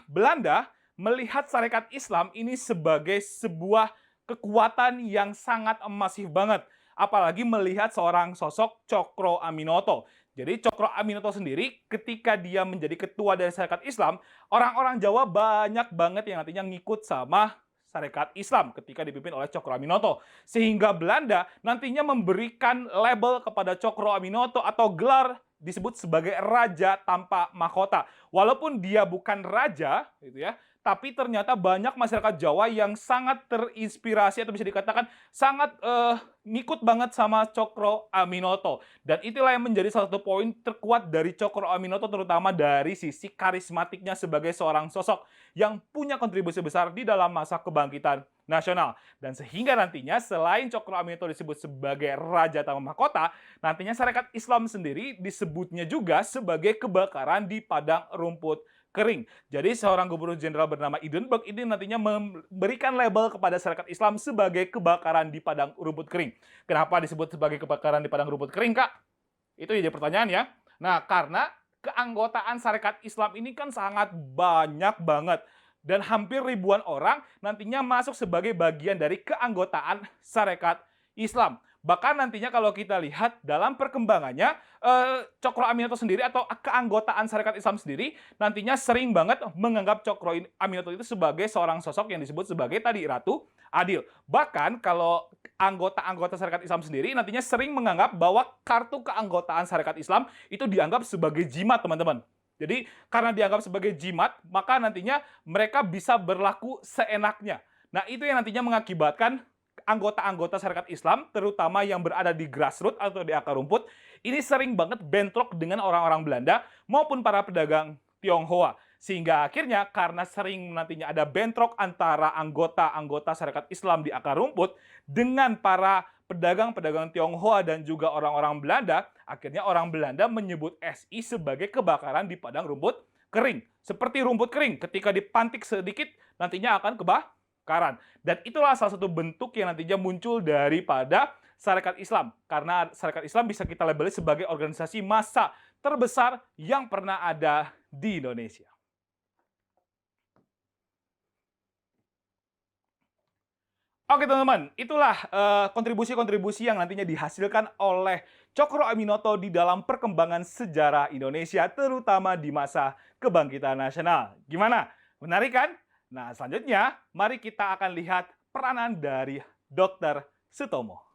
Belanda melihat syarikat Islam ini sebagai sebuah kekuatan yang sangat masif banget. Apalagi melihat seorang sosok Cokro Aminoto. Jadi Cokro Aminoto sendiri ketika dia menjadi ketua dari syarikat Islam, orang-orang Jawa banyak banget yang nantinya ngikut sama syarikat Islam ketika dipimpin oleh Cokro Aminoto. Sehingga Belanda nantinya memberikan label kepada Cokro Aminoto atau gelar disebut sebagai Raja Tanpa Mahkota. Walaupun dia bukan raja, gitu ya, tapi ternyata banyak masyarakat Jawa yang sangat terinspirasi atau bisa dikatakan sangat ngikut banget sama Cokro Aminoto. Dan itulah yang menjadi salah satu poin terkuat dari Cokro Aminoto, terutama dari sisi karismatiknya sebagai seorang sosok yang punya kontribusi besar di dalam masa kebangkitan nasional. Dan sehingga nantinya selain Cokro Aminoto disebut sebagai Raja Tanpa Mahkota, nantinya syarikat Islam sendiri disebutnya juga sebagai kebakaran di padang rumput kering. Jadi seorang gubernur jenderal bernama Edinburgh ini nantinya memberikan label kepada syarikat Islam sebagai kebakaran di padang rumput kering. Kenapa disebut sebagai kebakaran di padang rumput kering, Kak? Itu jadi pertanyaan ya. Nah, karena keanggotaan syarikat Islam ini kan sangat banyak banget. Dan hampir ribuan orang nantinya masuk sebagai bagian dari keanggotaan syarikat Islam. Bahkan nantinya kalau kita lihat dalam perkembangannya, Cokro Aminoto sendiri atau keanggotaan syarikat Islam sendiri nantinya sering banget menganggap Cokro Aminoto itu sebagai seorang sosok yang disebut sebagai tadi Ratu Adil. Bahkan kalau anggota-anggota syarikat Islam sendiri nantinya sering menganggap bahwa kartu keanggotaan syarikat Islam itu dianggap sebagai jimat, teman-teman. Jadi karena dianggap sebagai jimat, maka nantinya mereka bisa berlaku seenaknya. Nah, itu yang nantinya mengakibatkan anggota-anggota syarikat Islam, terutama yang berada di grassroots atau di akar rumput, ini sering banget bentrok dengan orang-orang Belanda maupun para pedagang Tionghoa. Sehingga akhirnya karena sering nantinya ada bentrok antara anggota-anggota syarikat Islam di akar rumput dengan para pedagang-pedagang Tionghoa dan juga orang-orang Belanda, akhirnya orang Belanda menyebut SI sebagai kebakaran di padang rumput kering. Seperti rumput kering, ketika dipantik sedikit, nantinya akan kebakaran. Dan itulah salah satu bentuk yang nantinya muncul daripada syarikat Islam. Karena syarikat Islam bisa kita labeli sebagai organisasi massa terbesar yang pernah ada di Indonesia. Oke teman-teman, itulah kontribusi-kontribusi yang nantinya dihasilkan oleh Cokro Aminoto di dalam perkembangan sejarah Indonesia, terutama di masa kebangkitan nasional. Gimana? Menarik kan? Nah, selanjutnya mari kita akan lihat peranan dari Dr. Sutomo.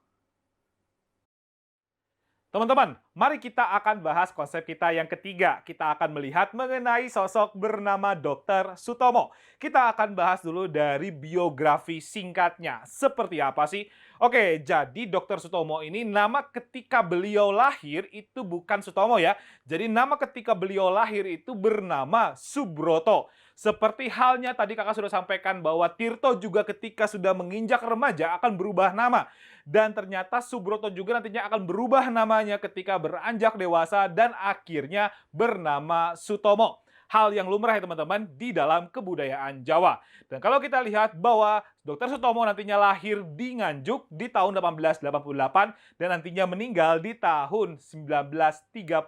Teman-teman, mari kita akan bahas konsep kita yang ketiga. Kita akan melihat mengenai sosok bernama Dr. Sutomo. Kita akan bahas dulu dari biografi singkatnya. Seperti apa sih? Oke, jadi Dr. Sutomo ini nama ketika beliau lahir itu bukan Sutomo ya. Jadi nama ketika beliau lahir itu bernama Subroto. Seperti halnya tadi kakak sudah sampaikan bahwa Tirto juga ketika sudah menginjak remaja akan berubah nama. Dan ternyata Subroto juga nantinya akan berubah namanya ketika beranjak dewasa dan akhirnya bernama Sutomo. Hal yang lumrah ya teman-teman di dalam kebudayaan Jawa. Dan kalau kita lihat bahwa Dr. Sutomo nantinya lahir di Nganjuk di tahun 1888 dan nantinya meninggal di tahun 1938.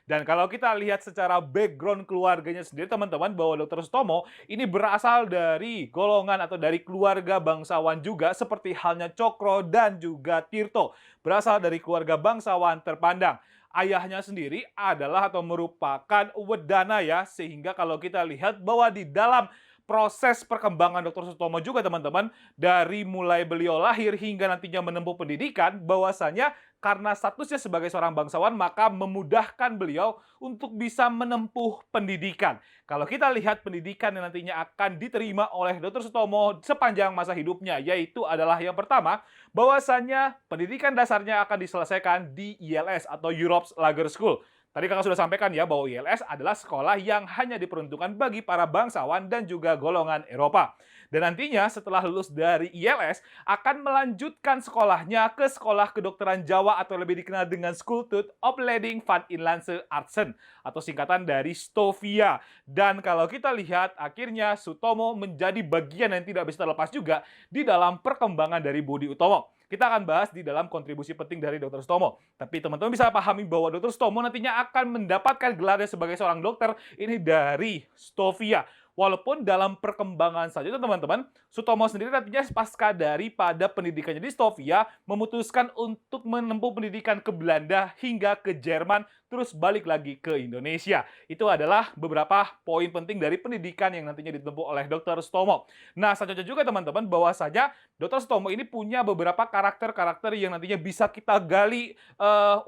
Dan kalau kita lihat secara background keluarganya sendiri teman-teman bahwa Dr. Sutomo ini berasal dari golongan atau dari keluarga bangsawan juga seperti halnya Cokro dan juga Tirto. Berasal dari keluarga bangsawan terpandang. Ayahnya sendiri adalah atau merupakan wedana ya, sehingga kalau kita lihat bahwa di dalam proses perkembangan Dr. Sutomo juga teman-teman, dari mulai beliau lahir hingga nantinya menempuh pendidikan, bahwasanya karena statusnya sebagai seorang bangsawan maka memudahkan beliau untuk bisa menempuh pendidikan. Kalau kita lihat pendidikan yang nantinya akan diterima oleh Dr. Sutomo sepanjang masa hidupnya, yaitu adalah yang pertama, bahwasanya pendidikan dasarnya akan diselesaikan di ILS atau Europe's Lager School. Tadi kakak sudah sampaikan ya bahwa ILS adalah sekolah yang hanya diperuntukkan bagi para bangsawan dan juga golongan Eropa. Dan nantinya setelah lulus dari ILS akan melanjutkan sekolahnya ke Sekolah Kedokteran Jawa atau lebih dikenal dengan Schooltut Opleiding van Inlandse Artsen atau singkatan dari STOVIA. Dan kalau kita lihat akhirnya Sutomo menjadi bagian yang tidak bisa terlepas juga di dalam perkembangan dari Budi Utomo. Kita akan bahas di dalam kontribusi penting dari Dr. Sutomo. Tapi teman-teman bisa pahami bahwa Dr. Sutomo nantinya akan mendapatkan gelarnya sebagai seorang dokter ini dari Stovia. Walaupun dalam perkembangan saja teman-teman, Sutomo sendiri nantinya pasca daripada pendidikannya di Stovia memutuskan untuk menempuh pendidikan ke Belanda hingga ke Jerman terus balik lagi ke Indonesia. Itu adalah beberapa poin penting dari pendidikan yang nantinya ditempuh oleh Dr. Sutomo. Nah, selanjutnya juga teman-teman bahwasanya Dr. Sutomo ini punya beberapa karakter-karakter yang nantinya bisa kita gali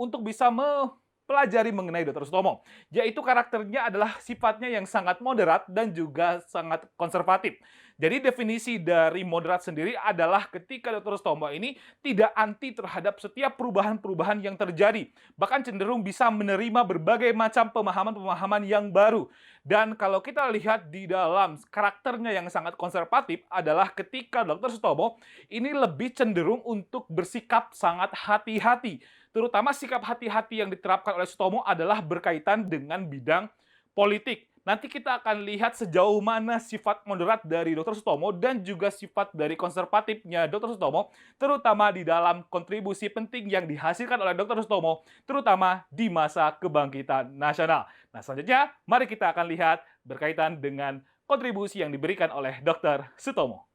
untuk bisa pelajari mengenai Dr. Sutomo, yaitu karakternya adalah sifatnya yang sangat moderat dan juga sangat konservatif. Jadi definisi dari moderat sendiri adalah ketika Dr. Sutomo ini tidak anti terhadap setiap perubahan-perubahan yang terjadi, bahkan cenderung bisa menerima berbagai macam pemahaman-pemahaman yang baru. Dan kalau kita lihat di dalam karakternya yang sangat konservatif adalah ketika Dr. Sutomo ini lebih cenderung untuk bersikap sangat hati-hati. Terutama sikap hati-hati yang diterapkan oleh Sutomo adalah berkaitan dengan bidang politik. Nanti kita akan lihat sejauh mana sifat moderat dari Dr. Sutomo dan juga sifat dari konservatifnya Dr. Sutomo, terutama di dalam kontribusi penting yang dihasilkan oleh Dr. Sutomo, terutama di masa kebangkitan nasional. Nah, selanjutnya mari kita akan lihat berkaitan dengan kontribusi yang diberikan oleh Dr. Sutomo.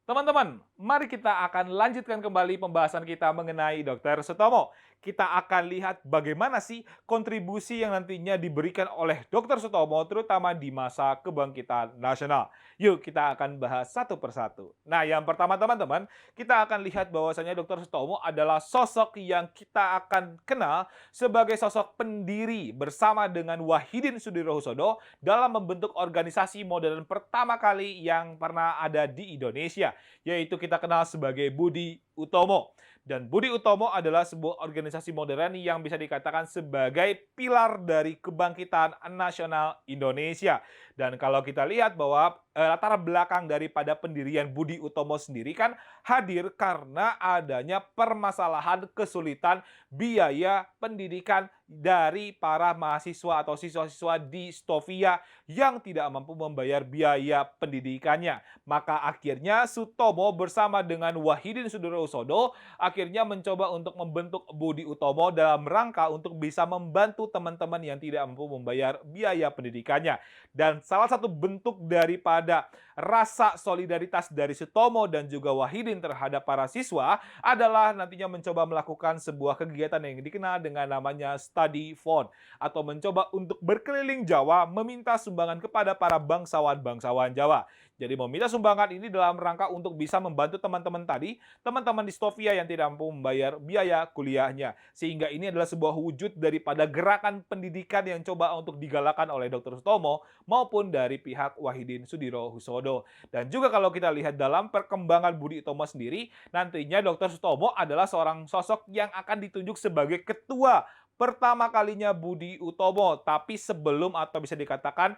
Teman-teman, mari kita akan lanjutkan kembali pembahasan kita mengenai Dr. Sutomo. Kita akan lihat bagaimana sih kontribusi yang nantinya diberikan oleh Dr. Sutomo terutama di masa kebangkitan nasional. Yuk kita akan bahas satu persatu. Nah, yang pertama teman-teman, kita akan lihat bahwasanya Dr. Sutomo adalah sosok yang kita akan kenal sebagai sosok pendiri bersama dengan Wahidin Sudirohusodo dalam membentuk organisasi modern pertama kali yang pernah ada di Indonesia, yaitu kita kenal sebagai Budi Utomo. Dan Budi Utomo adalah sebuah organisasi modern yang bisa dikatakan sebagai pilar dari kebangkitan nasional Indonesia. Dan kalau kita lihat bahwa latar belakang daripada pendirian Budi Utomo sendiri kan hadir karena adanya permasalahan kesulitan biaya pendidikan dari para mahasiswa atau siswa-siswa di Stovia yang tidak mampu membayar biaya pendidikannya. Maka akhirnya Sutomo bersama dengan Wahidin Sudirohusodo akhirnya mencoba untuk membentuk Budi Utomo dalam rangka untuk bisa membantu teman-teman yang tidak mampu membayar biaya pendidikannya. Dan salah satu bentuk daripada rasa solidaritas dari Sutomo dan juga Wahidin terhadap para siswa adalah nantinya mencoba melakukan sebuah kegiatan yang dikenal dengan namanya study fund atau mencoba untuk berkeliling Jawa meminta sumbangan kepada para bangsawan-bangsawan Jawa. Jadi meminta sumbangan ini dalam rangka untuk bisa membantu teman-teman tadi, teman-teman di Stovia yang tidak mampu membayar biaya kuliahnya. Sehingga ini adalah sebuah wujud daripada gerakan pendidikan yang coba untuk digalakan oleh Dr. Sutomo maupun dari pihak Wahidin Sudirohusodo. Dan juga kalau kita lihat dalam perkembangan Budi Utomo sendiri, nantinya Dr. Sutomo adalah seorang sosok yang akan ditunjuk sebagai ketua pertama kalinya Budi Utomo, tapi sebelum atau bisa dikatakan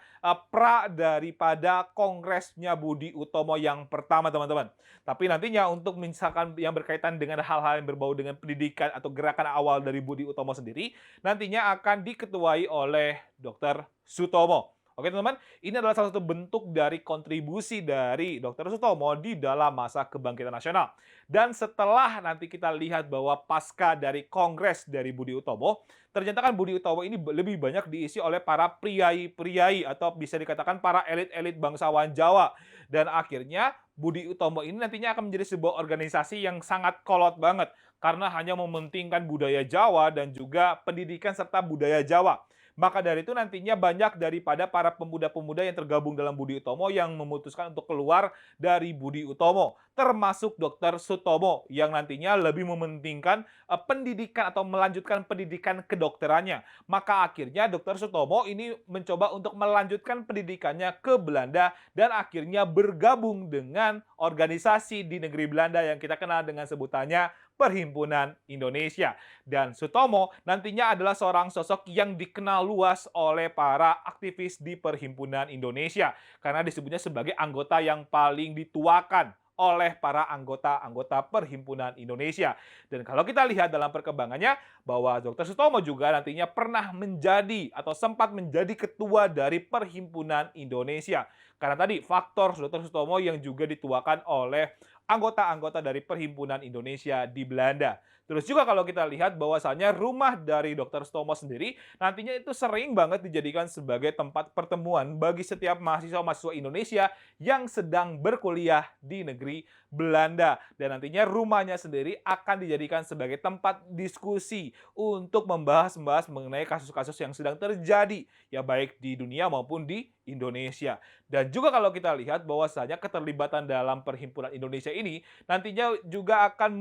pra daripada kongresnya Budi Utomo yang pertama teman-teman. Tapi nantinya untuk misalkan yang berkaitan dengan hal-hal yang berbau dengan pendidikan atau gerakan awal dari Budi Utomo sendiri, nantinya akan diketuai oleh Dr. Sutomo. Oke teman-teman, ini adalah salah satu bentuk dari kontribusi dari Dr. Sutomo di dalam masa kebangkitan nasional. Dan setelah nanti kita lihat bahwa pasca dari kongres dari Budi Utomo, ternyata kan Budi Utomo ini lebih banyak diisi oleh para priai-priai atau bisa dikatakan para elit-elit bangsawan Jawa. Dan akhirnya Budi Utomo ini nantinya akan menjadi sebuah organisasi yang sangat kolot banget karena hanya mementingkan budaya Jawa dan juga pendidikan serta budaya Jawa. Maka dari itu nantinya banyak daripada para pemuda-pemuda yang tergabung dalam Budi Utomo yang memutuskan untuk keluar dari Budi Utomo, termasuk Dr. Sutomo yang nantinya lebih mementingkan pendidikan atau melanjutkan pendidikan kedokterannya. Maka akhirnya Dr. Sutomo ini mencoba untuk melanjutkan pendidikannya ke Belanda dan akhirnya bergabung dengan organisasi di negeri Belanda yang kita kenal dengan sebutannya Perhimpunan Indonesia. Dan Sutomo nantinya adalah seorang sosok yang dikenal luas oleh para aktivis di Perhimpunan Indonesia karena disebutnya sebagai anggota yang paling dituakan oleh para anggota-anggota Perhimpunan Indonesia. Dan kalau kita lihat dalam perkembangannya bahwa Dr. Sutomo juga nantinya pernah menjadi atau sempat menjadi ketua dari Perhimpunan Indonesia. Karena tadi faktor Dr. Sutomo yang juga dituakan oleh anggota-anggota dari Perhimpunan Indonesia di Belanda. Terus juga kalau kita lihat bahwasannya rumah dari Dr. Sutomo sendiri nantinya itu sering banget dijadikan sebagai tempat pertemuan bagi setiap mahasiswa-mahasiswa Indonesia yang sedang berkuliah di negeri Belanda. Dan nantinya rumahnya sendiri akan dijadikan sebagai tempat diskusi untuk membahas mengenai kasus-kasus yang sedang terjadi, ya baik di dunia maupun di Indonesia. Dan juga kalau kita lihat bahwasanya keterlibatan dalam Perhimpunan Indonesia ini nantinya juga akan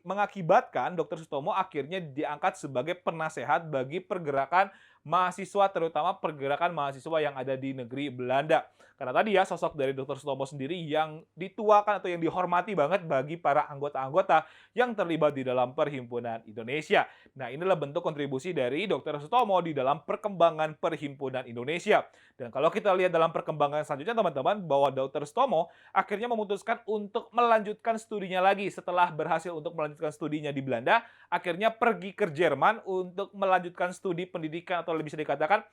mengakibatkan Dr. Sutomo akhirnya diangkat sebagai penasehat bagi pergerakan mahasiswa, terutama pergerakan mahasiswa yang ada di negeri Belanda. Karena tadi ya sosok dari Dr. Sutomo sendiri yang dituakan atau yang dihormati banget bagi para anggota-anggota yang terlibat di dalam Perhimpunan Indonesia. Nah, inilah bentuk kontribusi dari Dr. Sutomo di dalam perkembangan Perhimpunan Indonesia. Dan kalau kita lihat dalam perkembangan selanjutnya teman-teman, bahwa Dr. Sutomo akhirnya memutuskan untuk melanjutkan studinya lagi setelah berhasil untuk melanjutkan studinya di Belanda, akhirnya pergi ke Jerman untuk melanjutkan studi pendidikan atau lebih bisa dikatakan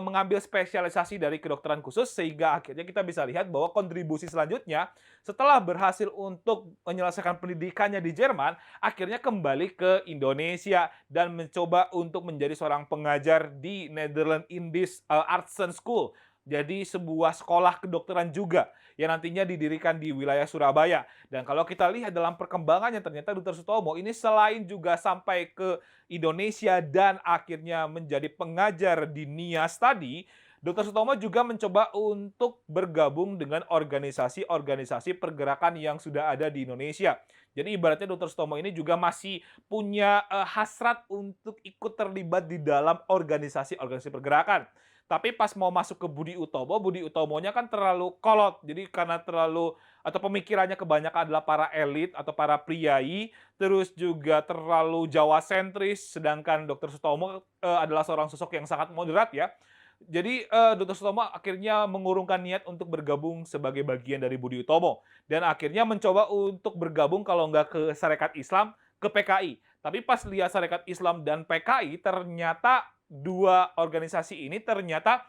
mengambil spesialisasi dari kedokteran khusus, sehingga akhirnya kita bisa lihat bahwa kontribusi selanjutnya setelah berhasil untuk menyelesaikan pendidikannya di Jerman, akhirnya kembali ke Indonesia dan mencoba untuk menjadi seorang pengajar di Netherlands Indies Arts School. Jadi sebuah sekolah kedokteran juga yang nantinya didirikan di wilayah Surabaya. Dan kalau kita lihat dalam perkembangannya ternyata Dr. Sutomo ini selain juga sampai ke Indonesia dan akhirnya menjadi pengajar di NIAS tadi, Dr. Sutomo juga mencoba untuk bergabung dengan organisasi-organisasi pergerakan yang sudah ada di Indonesia. Jadi ibaratnya Dr. Sutomo ini juga masih punya hasrat untuk ikut terlibat di dalam organisasi-organisasi pergerakan. Tapi pas mau masuk ke Budi Utomonya kan terlalu kolot. Jadi karena terlalu atau pemikirannya kebanyakan adalah para elit atau para priai, terus juga terlalu Jawa sentris, sedangkan Dr. Sutomo adalah seorang sosok yang sangat moderat ya. Jadi Dr. Sutomo akhirnya mengurungkan niat untuk bergabung sebagai bagian dari Budi Utomo dan akhirnya mencoba untuk bergabung kalau nggak ke Sarekat Islam, ke PKI. Tapi pas lihat Sarekat Islam dan PKI ternyata dua organisasi ini ternyata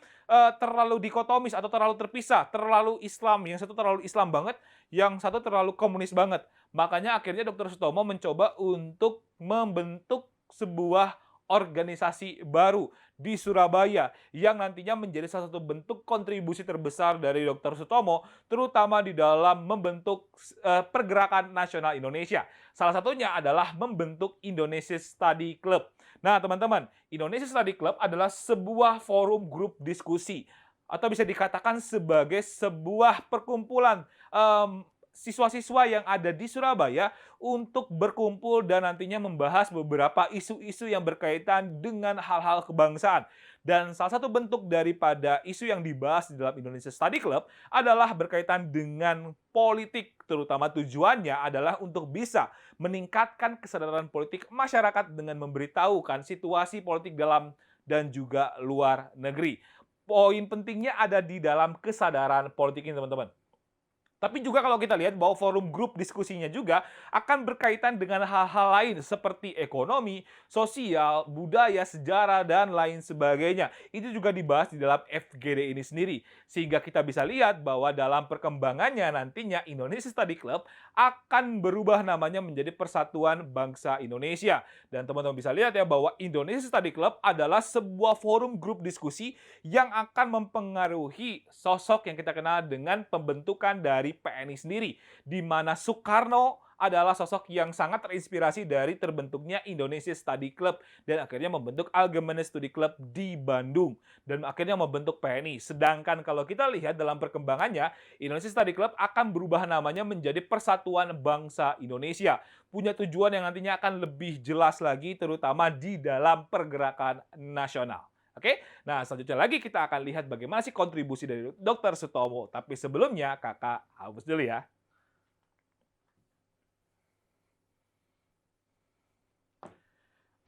terlalu dikotomis atau terlalu terpisah, terlalu Islam, yang satu terlalu Islam banget, yang satu terlalu komunis banget. Makanya akhirnya Dr. Sutomo mencoba untuk membentuk sebuah organisasi baru di Surabaya yang nantinya menjadi salah satu bentuk kontribusi terbesar dari Dr. Sutomo, terutama di dalam membentuk pergerakan nasional Indonesia. Salah satunya adalah membentuk Indonesia Study Club. Nah, teman-teman, Indonesia Study Club adalah sebuah forum grup diskusi atau bisa dikatakan sebagai sebuah perkumpulan siswa-siswa yang ada di Surabaya untuk berkumpul dan nantinya membahas beberapa isu-isu yang berkaitan dengan hal-hal kebangsaan. Dan salah satu bentuk daripada isu yang dibahas di dalam Indonesia Study Club adalah berkaitan dengan politik, terutama tujuannya adalah untuk bisa meningkatkan kesadaran politik masyarakat dengan memberitahukan situasi politik dalam dan juga luar negeri. Poin pentingnya ada di dalam kesadaran politik ini, teman-teman. Tapi juga kalau kita lihat bahwa forum grup diskusinya juga akan berkaitan dengan hal-hal lain seperti ekonomi, sosial, budaya, sejarah, dan lain sebagainya. Itu juga dibahas di dalam FGD ini sendiri. Sehingga kita bisa lihat bahwa dalam perkembangannya nantinya Indonesia Study Club akan berubah namanya menjadi Persatuan Bangsa Indonesia. Dan teman-teman bisa lihat ya bahwa Indonesia Study Club adalah sebuah forum grup diskusi yang akan mempengaruhi sosok yang kita kenal dengan pembentukan dari PNI sendiri, di mana Soekarno adalah sosok yang sangat terinspirasi dari terbentuknya Indonesia Study Club dan akhirnya membentuk Algemene Study Club di Bandung dan akhirnya membentuk PNI. Sedangkan kalau kita lihat dalam perkembangannya, Indonesia Study Club akan berubah namanya menjadi Persatuan Bangsa Indonesia. Punya tujuan yang nantinya akan lebih jelas lagi terutama di dalam pergerakan nasional. Oke, nah selanjutnya lagi kita akan lihat bagaimana sih kontribusi dari Dr. Sutomo. Tapi sebelumnya kakak hapus dulu ya.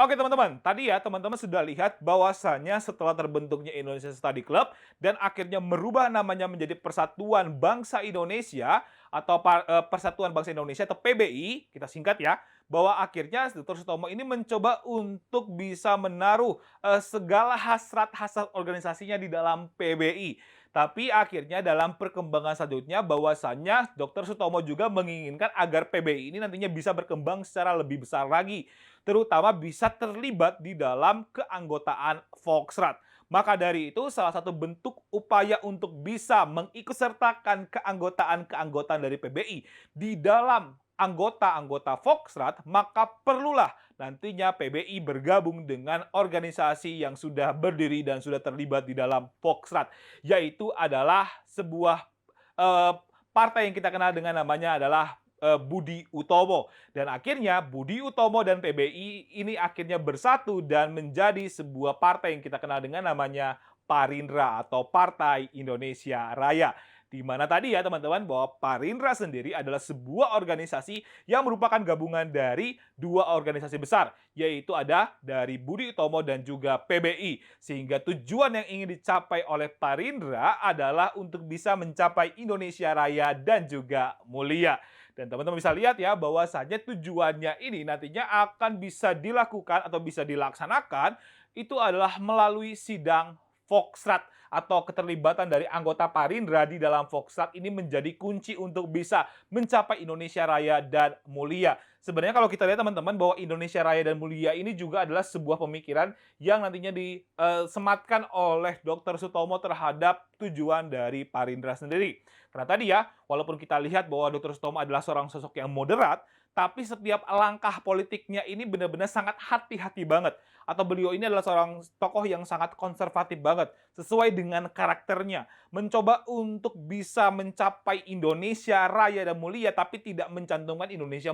Oke teman-teman, tadi ya teman-teman sudah lihat bahwasannya setelah terbentuknya Indonesia Study Club dan akhirnya merubah namanya menjadi Persatuan Bangsa Indonesia atau Persatuan Bangsa Indonesia atau PBI, kita singkat ya, bahwa akhirnya Dr. Sutomo ini mencoba untuk bisa menaruh segala hasrat-hasrat organisasinya di dalam PBI. Tapi akhirnya dalam perkembangan selanjutnya bahwasannya Dr. Sutomo juga menginginkan agar PBI ini nantinya bisa berkembang secara lebih besar lagi, terutama bisa terlibat di dalam keanggotaan Volksrat. Maka dari itu, salah satu bentuk upaya untuk bisa mengikutsertakan keanggotaan-keanggotaan dari PBI di dalam anggota-anggota Volksrat, maka perlulah nantinya PBI bergabung dengan organisasi yang sudah berdiri dan sudah terlibat di dalam Volksrat, yaitu adalah sebuah eh, partai yang kita kenal dengan namanya adalah Budi Utomo. Dan akhirnya Budi Utomo dan PBI ini akhirnya bersatu dan menjadi sebuah partai yang kita kenal dengan namanya Parindra atau Partai Indonesia Raya. Di mana tadi ya teman-teman bahwa Parindra sendiri adalah sebuah organisasi yang merupakan gabungan dari dua organisasi besar, yaitu ada dari Budi Utomo dan juga PBI. Sehingga tujuan yang ingin dicapai oleh Parindra adalah untuk bisa mencapai Indonesia Raya dan juga mulia. Dan teman-teman bisa lihat ya bahwasanya tujuannya ini nantinya akan bisa dilakukan atau bisa dilaksanakan itu adalah melalui sidang Volksrat atau keterlibatan dari anggota Parindra di dalam Volksrat ini menjadi kunci untuk bisa mencapai Indonesia Raya dan mulia. Sebenarnya kalau kita lihat teman-teman bahwa Indonesia Raya dan mulia ini juga adalah sebuah pemikiran yang nantinya disematkan oleh Dr. Sutomo terhadap tujuan dari Parindra sendiri. Karena tadi ya, walaupun kita lihat bahwa Dr. Sutomo adalah seorang sosok yang moderat, tapi setiap langkah politiknya ini benar-benar sangat hati-hati banget. Atau beliau ini adalah seorang tokoh yang sangat konservatif banget, sesuai dengan karakternya. Mencoba untuk bisa mencapai Indonesia Raya dan mulia, tapi tidak mencantumkan Indonesia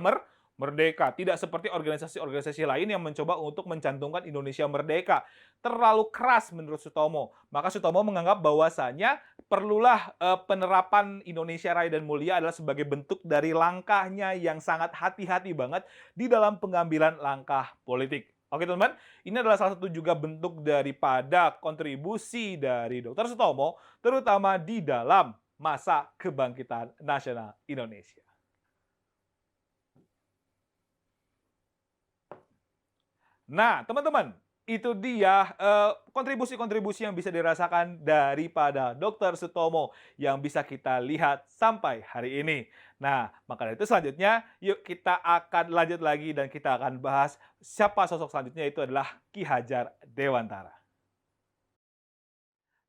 merdeka. Tidak seperti organisasi-organisasi lain yang mencoba untuk mencantumkan Indonesia merdeka. Terlalu keras menurut Sutomo. Maka Sutomo menganggap bahwasanya perlulah penerapan Indonesia Raya dan mulia adalah sebagai bentuk dari langkahnya yang sangat hati-hati banget di dalam pengambilan langkah politik. Oke teman-teman, ini adalah salah satu juga bentuk daripada kontribusi dari Dr. Sutomo, terutama di dalam masa kebangkitan nasional Indonesia. Nah, teman-teman, itu dia kontribusi-kontribusi yang bisa dirasakan daripada Dr. Sutomo yang bisa kita lihat sampai hari ini. Nah, maka dari itu selanjutnya, yuk kita akan lanjut lagi dan kita akan bahas siapa sosok selanjutnya, itu adalah Ki Hajar Dewantara.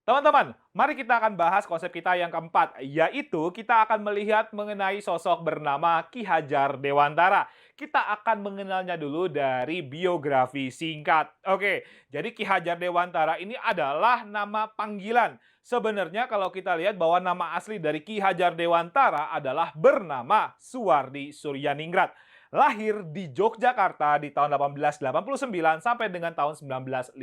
Teman-teman, mari kita akan bahas konsep kita yang keempat, yaitu kita akan melihat mengenai sosok bernama Ki Hajar Dewantara. Kita akan mengenalnya dulu dari biografi singkat. Oke, jadi Ki Hajar Dewantara ini adalah nama panggilan. Sebenarnya kalau kita lihat bahwa nama asli dari Ki Hajar Dewantara adalah bernama Suwardi Suryaningrat. Lahir di Yogyakarta di tahun 1889 sampai dengan tahun 1959.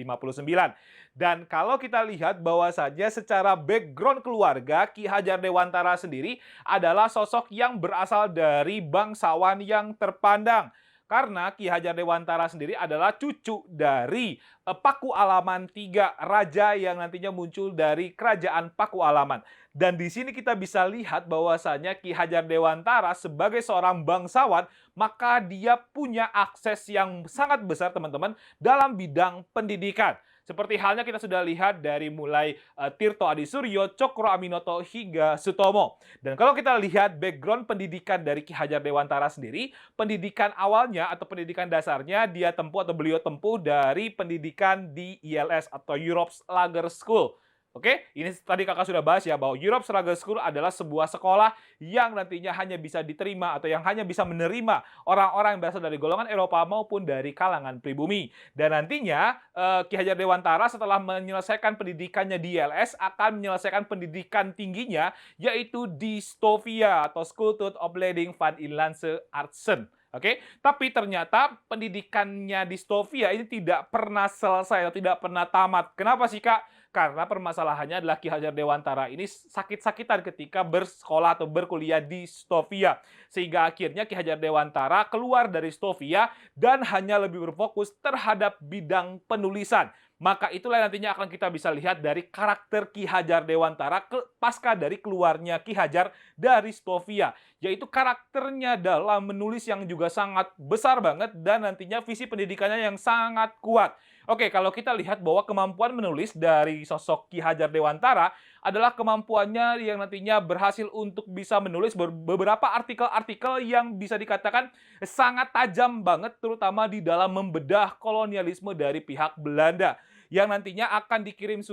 Dan kalau kita lihat bahwasanya secara background keluarga, Ki Hajar Dewantara sendiri adalah sosok yang berasal dari bangsawan yang terpandang. Karena Ki Hajar Dewantara sendiri adalah cucu dari Paku Alaman III, raja yang nantinya muncul dari kerajaan Paku Alaman. Dan di sini kita bisa lihat bahwasanya Ki Hajar Dewantara sebagai seorang bangsawan, maka dia punya akses yang sangat besar teman-teman dalam bidang pendidikan. Seperti halnya kita sudah lihat dari mulai Tirto Adisuryo, Cokro Aminoto, hingga Sutomo. Dan kalau kita lihat background pendidikan dari Ki Hajar Dewantara sendiri, pendidikan awalnya atau pendidikan dasarnya dia tempuh atau beliau tempuh dari pendidikan di ILS atau Europe's Lager School. Oke, ini tadi kakak sudah bahas ya bahwa Europe's Lager School adalah sebuah sekolah yang nantinya hanya bisa diterima atau yang hanya bisa menerima orang-orang yang berasal dari golongan Eropa maupun dari kalangan pribumi. Dan nantinya Ki Hajar Dewantara setelah menyelesaikan pendidikannya di ILS akan menyelesaikan pendidikan tingginya yaitu di Stovia atau Skoolopleiding van Inlandse Artsen. Oke, tapi ternyata pendidikannya di Stovia ini tidak pernah selesai atau tidak pernah tamat. Kenapa sih Kak? Karena permasalahannya adalah Ki Hajar Dewantara ini sakit-sakitan ketika bersekolah atau berkuliah di Stovia. Sehingga akhirnya Ki Hajar Dewantara keluar dari Stovia dan hanya lebih berfokus terhadap bidang penulisan. Maka itulah nantinya akan kita bisa lihat dari karakter Ki Hajar Dewantara pasca dari keluarnya Ki Hajar dari Stovia, yaitu karakternya dalam menulis yang juga sangat besar banget dan nantinya visi pendidikannya yang sangat kuat. Oke, kalau kita lihat bahwa kemampuan menulis dari sosok Ki Hajar Dewantara adalah kemampuannya yang nantinya berhasil untuk bisa menulis beberapa artikel-artikel yang bisa dikatakan sangat tajam banget, terutama di dalam membedah kolonialisme dari pihak Belanda yang nantinya akan dikirim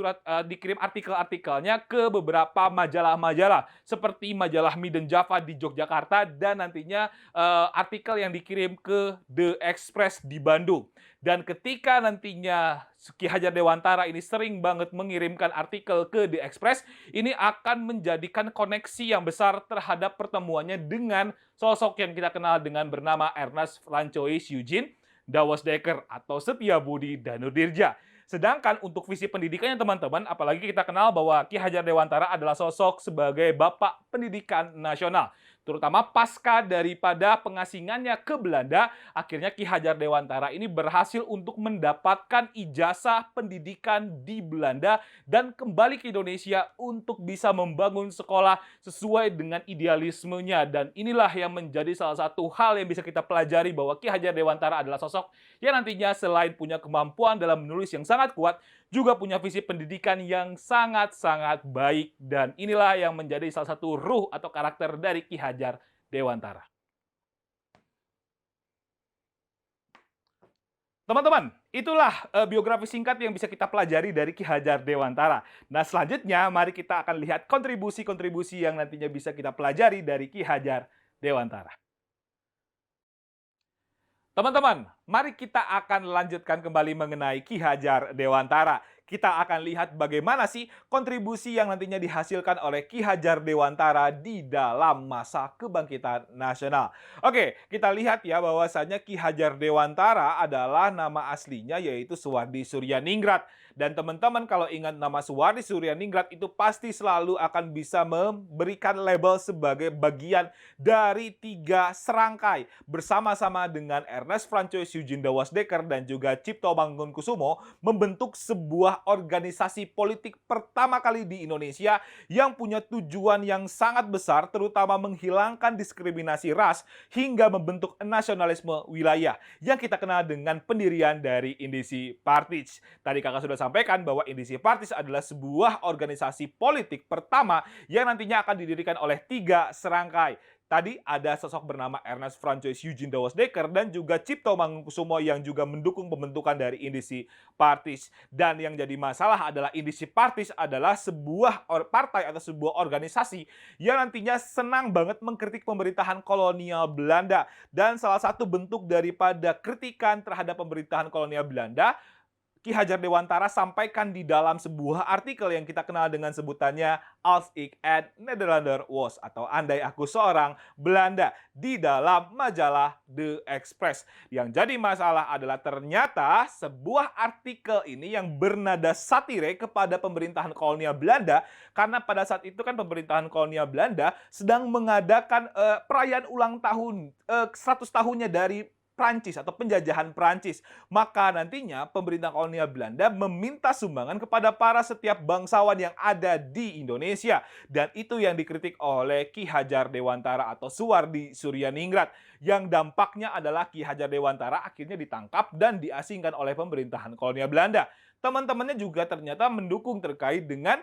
artikel-artikelnya ke beberapa majalah-majalah seperti majalah Midden Java di Yogyakarta dan nantinya artikel yang dikirim ke The Express di Bandung. Dan ketika nantinya Ki Hajar Dewantara ini sering banget mengirimkan artikel ke The Express, ini akan menjadikan koneksi yang besar terhadap pertemuannya dengan sosok yang kita kenal dengan bernama Ernest Francois Eugene Dawes-Dekker atau Setiabudi Danudirja. Sedangkan untuk visi pendidikannya teman-teman, apalagi kita kenal bahwa Ki Hajar Dewantara adalah sosok sebagai Bapak Pendidikan Nasional. Terutama pasca daripada pengasingannya ke Belanda, akhirnya Ki Hajar Dewantara ini berhasil untuk mendapatkan ijazah pendidikan di Belanda dan kembali ke Indonesia untuk bisa membangun sekolah sesuai dengan idealismenya. Dan inilah yang menjadi salah satu hal yang bisa kita pelajari bahwa Ki Hajar Dewantara adalah sosok yang nantinya selain punya kemampuan dalam menulis yang sangat kuat, juga punya visi pendidikan yang sangat-sangat baik. Dan inilah yang menjadi salah satu ruh atau karakter dari Ki Hajar Dewantara. Teman-teman, itulah biografi singkat yang bisa kita pelajari dari Ki Hajar Dewantara. Nah, selanjutnya mari kita akan lihat kontribusi-kontribusi yang nantinya bisa kita pelajari dari Ki Hajar Dewantara. Teman-teman, mari kita akan lanjutkan kembali mengenai Ki Hajar Dewantara. Kita akan lihat bagaimana sih kontribusi yang nantinya dihasilkan oleh Ki Hajar Dewantara di dalam masa kebangkitan nasional. Oke, kita lihat ya bahwasanya Ki Hajar Dewantara adalah nama aslinya yaitu Suwardi Suryaningrat. Dan teman-teman kalau ingat nama Suwardi Suryaningrat itu pasti selalu akan bisa memberikan label sebagai bagian dari 3 serangkai bersama-sama dengan Ernest Francois Eugene Dawes-Dekker dan juga Cipto Mangunkusumo membentuk sebuah organisasi politik pertama kali di Indonesia yang punya tujuan yang sangat besar, terutama menghilangkan diskriminasi ras hingga membentuk nasionalisme wilayah yang kita kenal dengan pendirian dari Indisi Partis. Tadi kakak sudah sampaikan bahwa Indisi Partis adalah sebuah organisasi politik pertama yang nantinya akan didirikan oleh 3 serangkai. Tadi ada sosok bernama Ernest Francois Eugene Dawes-Dekker dan juga Cipto Mangunkusumo yang juga mendukung pembentukan dari Indisi Partis. Dan yang jadi masalah adalah Indisi Partis adalah sebuah partai atau sebuah organisasi yang nantinya senang banget mengkritik pemerintahan kolonial Belanda. Dan salah satu bentuk daripada kritikan terhadap pemerintahan kolonial Belanda, Ki Hajar Dewantara sampaikan di dalam sebuah artikel yang kita kenal dengan sebutannya Als ik een Nederlander was atau Andai Aku Seorang Belanda di dalam majalah The Express. Yang jadi masalah adalah ternyata sebuah artikel ini yang bernada satire kepada pemerintahan kolonial Belanda karena pada saat itu kan pemerintahan kolonial Belanda sedang mengadakan perayaan ulang tahun 100 tahunnya dari Prancis atau penjajahan Prancis. Maka nantinya pemerintah kolonial Belanda meminta sumbangan kepada para setiap bangsawan yang ada di Indonesia. Dan itu yang dikritik oleh Ki Hajar Dewantara atau Suwardi Suryaningrat. Yang dampaknya adalah Ki Hajar Dewantara akhirnya ditangkap dan diasingkan oleh pemerintahan kolonial Belanda. Teman-temannya juga ternyata mendukung terkait dengan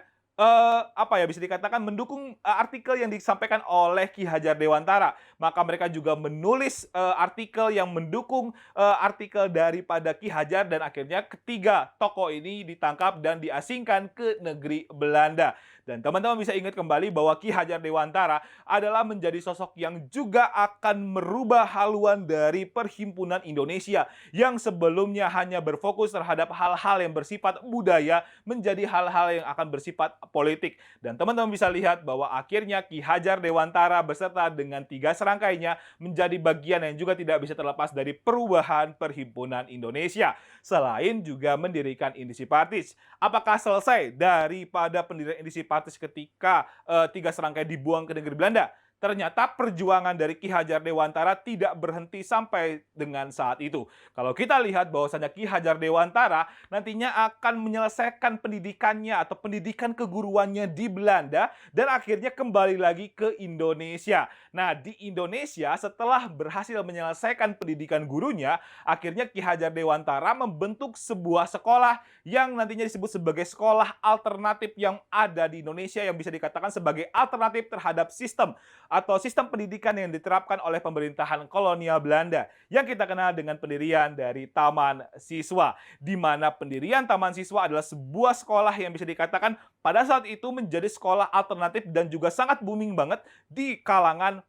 bisa dikatakan mendukung artikel yang disampaikan oleh Ki Hajar Dewantara. Maka mereka juga menulis artikel yang mendukung artikel daripada Ki Hajar dan akhirnya ketiga tokoh ini ditangkap dan diasingkan ke negeri Belanda. Dan teman-teman bisa ingat kembali bahwa Ki Hajar Dewantara adalah menjadi sosok yang juga akan merubah haluan dari Perhimpunan Indonesia yang sebelumnya hanya berfokus terhadap hal-hal yang bersifat budaya menjadi hal-hal yang akan bersifat politik. Dan teman-teman bisa lihat bahwa akhirnya Ki Hajar Dewantara beserta dengan 3 serangkainya menjadi bagian yang juga tidak bisa terlepas dari perubahan Perhimpunan Indonesia. Selain juga mendirikan Indisi Partis. Apakah selesai daripada pendirian Indisi Partis ketika 3 serangkai dibuang ke negeri Belanda? Ternyata perjuangan dari Ki Hajar Dewantara tidak berhenti sampai dengan saat itu. Kalau kita lihat bahwasanya Ki Hajar Dewantara nantinya akan menyelesaikan pendidikannya atau pendidikan keguruannya di Belanda dan akhirnya kembali lagi ke Indonesia. Nah, di Indonesia setelah berhasil menyelesaikan pendidikan gurunya, akhirnya Ki Hajar Dewantara membentuk sebuah sekolah yang nantinya disebut sebagai sekolah alternatif yang ada di Indonesia yang bisa dikatakan sebagai alternatif terhadap sistem atau sistem pendidikan yang diterapkan oleh pemerintahan kolonial Belanda yang kita kenal dengan pendirian dari Taman Siswa, di mana pendirian Taman Siswa adalah sebuah sekolah yang bisa dikatakan pada saat itu menjadi sekolah alternatif dan juga sangat booming banget di kalangan